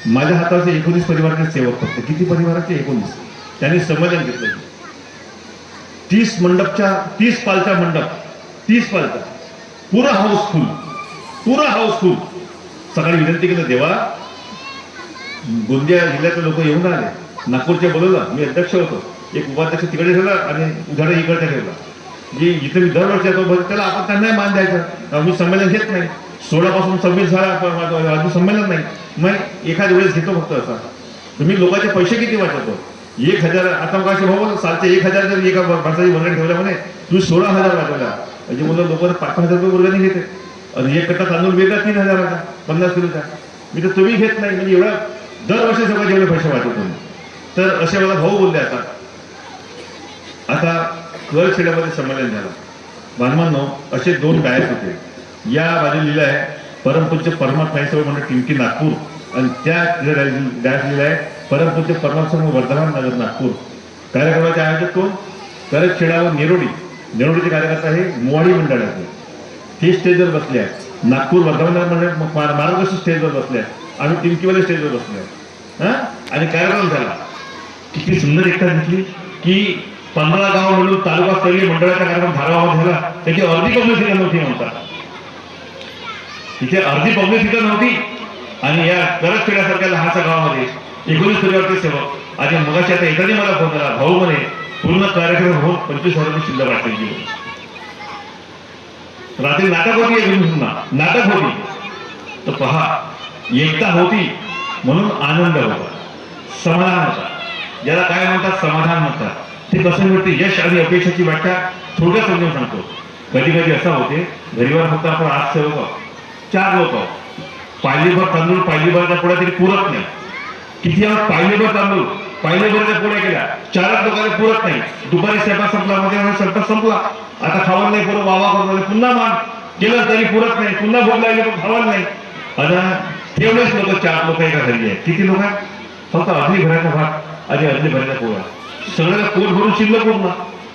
माझ्या हातावरचे 19 परिवाराचे सेवक, फक्त किती परिवाराचे? 19. त्यांनी संमेलन घेतलं. 30 मंडपच्या 30 पालचा मंडप, 30 पालचा पुरा हाऊसफुल, पुरा हाऊसफुल. सकाळी विनंती केलं, देवा गोंदिया जिल्ह्यातले लोक येऊन आले, नागपूरचे बोलवलं, मी अध्यक्ष होतो, एक उपाध्यक्ष तिकडे ठेवला आणि उधारा इकडचा ठेवला. जी जिथे मी दरवर्षी येतो त्याला आपण त्यांनाही मान द्यायचं. मी संमेलन घेत नाही. 16 पासून 26 झाला अजून संमेलन नाही. मग एखाद्या वेळेस घेतो फक्त. असा तुम्ही लोकांचे पैसे किती वाचवतो? 1000. आता मग असे भाऊ सालचे 1000 जर एका माणसाची वर्गणी ठेवल्या म्हणे, तुम्ही 16,000 वाचवला म्हणजे मुलं लोक 5,000 रुपये वर्गणी घेते. आणि एक कट्टा तांदूळ वेगळा 3,000चा 50 किलोचा. मी तर तुम्ही घेत नाही म्हणजे एवढा दरवर्षी सगळं जेवढे पैसे वाचवतो. तर असे मला भाऊ बोलले. आता करखेड्यामध्ये संमेलन झालं. बांधवांनो असे 2 डायस होते. या बाजू लिहिलं आहे परमपूज्य परमात्मा सेवा मंडळ टिमकी नागपूर, आणि त्या डायस लिहिलं आहे परमपूज्य परमात्मा वर्धमान नगर नागपूर. कार्यक्रमाचे आयोजक कोण? करखेड्यावर नेरोडीचे कार्यकर्ता हे मोवाडी मंडळाचे. ते स्टेजवर बसले आहेत. नागपूर वर्धमान मंडळ मार्गदर्शक स्टेजवर बसले आहेत. आम्ही टिमकीवाले स्टेजवर बसले आहेत. आणि कार्यक्रम झाला. किती सुंदर एकता दिसली की 15 गाव मिळून तालुका स्तरीय मंडळाचा कार्यक्रम धारावामध्ये झाला. त्याची अर्धी पब्लिसिटी नव्हती म्हणतात. तिथे अर्धी पब्लिसिटी नव्हती. आणि या करखेड्यासारख्या लहानशा गावामध्ये 19 परिवारचे सेवक. आणि मगाशी आता एकाने मला फोन केला, भाऊ म्हणे पूर्ण कार्यक्रम होऊन 25,000 रुपये शिल्लक वाटली. रात्री नाटक होती, नाटक होती. तर पहा, एकता होती म्हणून आनंद होता, समाधान होता. ज्याला काय म्हणतात समाधान म्हणतात. ते कसं मिळते? यश आणि अपेक्षाची व्याख्या थोड्या समजून सांगतो. कधी कधी असं होते, घरीवर फक्त आपण 8 सेवक आहोत, 4 लोक आहोत. पायलीभर तांदूळ पायलीभरच्या पुढे तरी पुरत नाही. किती आम्ही पाहिलेभर चाललो, पाहिलेभरच्या पोळ्या केल्या, 4 लोकांना पुरत नाही. दुपारी स्वयंपाक संपला, मध्ये स्वयंपाक संपला, आता खावण नाही, पुरं वावा करून पुन्हा मान केलं तरी पुरत नाही, पुन्हा भोग लागले पण खावण नाही. आता तेवढेच लोक, 4 लोक एका घरी आहेत. किती लोक आहेत? फक्त अर्धी भरायचा भात आणि अर्धी भरायचा पोळा, सगळ्याला पोट भरून शिल्लक पूर्ण.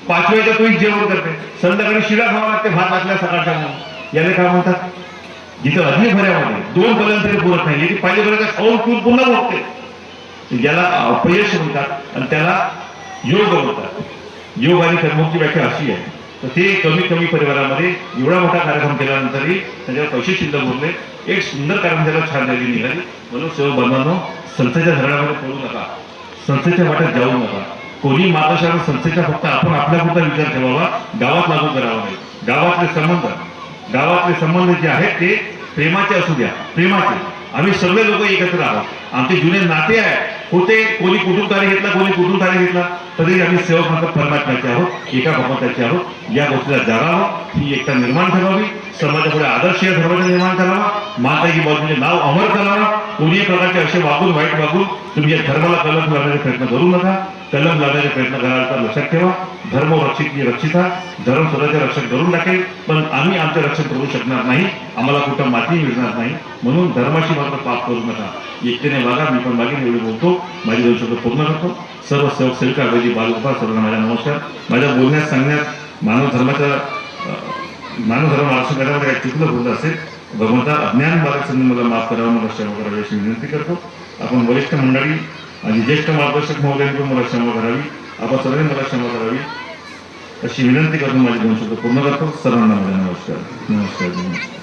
5व्याच्या तोही जेवण करते, संध्याकाळी शिळा खावा लागते भात लागल्या सकाळच्या म्हणून. याला काय म्हणतात? जिथं अर्धी भऱ्यामध्ये 2 पर्यंत तरी पुरत नाही, याची पाहिजे भरायचा खाऊन पिऊन पुन्हा भोगते. ज्याला अपयश म्हणतात आणि त्याला योग म्हणतात. योग आणि कर्मोची व्याख्या अशी आहे. तर ते कमी परिवारामध्ये एवढा मोठा कार्यक्रम केल्यानंतरही त्याच्यावर पैसे शिल्लक उरले. एक सुंदर कार्यक्रम त्याला छान रॅली निघाली. म्हणून सेवक बांधवांनो, संस्थेच्या धरणामध्ये पडू नका, संस्थेच्या वाट्यात जाऊ नका. कोणी मार्गदर्शन संस्थेचा फक्त आपण आपल्यापुरता विचार ठेवावा, गावात लागू करावा नाही. गावातले संबंध जे आहेत ते प्रेमाचे असू द्या, प्रेमाचे. आम्ही सगळे लोक एकत्र आहोत. आमचे जुने नाते आहे होते, कोणी कुटुंब कार्य घेतला, कोणी कुटुंब कार्य घेतला, तरी आम्ही सेवक मात्र परमात्म्याचे आहोत, एका भगवंताचे आहोत. या गोष्टीला जागावं, ही एकता निर्माण करावी, समाजापुढे आदर्श या धर्माचा निर्माण करावा, माताजी बाजूने नाव अमर करावा. कोणीही प्रकारचे असे वागून, वाईट वागून तुम्ही या धर्माला कलंक लावण्याचे प्रयत्न करू नका. कलंक लावण्याचे प्रयत्न कराल तर लक्षात ठेवा, धर्म रक्षिता, धर्म स्वतःचे रक्षण करून टाकेल, पण आम्ही आमचे रक्षण करू शकणार नाही, आम्हाला कुठं माती मिळणार नाही. म्हणून धर्माशी मात्र पाप करू नका, एकतेने वागा. मी पण मागेन एवढे बोलतो, माझी 2 शब्द पूर्ण करतो. सर्व सेवक सेविका वैदिक बालगोपाळ सर्वांना माझ्या नमस्कार. माझ्या बोलण्यात सांगण्यात मानव धर्म मार्गदर्शनामध्ये काही चुकलं बोललं असेल, भगवंता अज्ञान मार्गदर्शन मला माफ करावं, मला क्षमा करावी अशी विनंती करतो. आपण वरिष्ठ मंडळी आणि ज्येष्ठ मार्गदर्शक महोदयांनी मला क्षमा करावी, आपण सर्वांनी मला क्षमा करावी अशी विनंती करून माझी 2 शब्द पूर्ण करतो. सर्वांना माझा नमस्कार.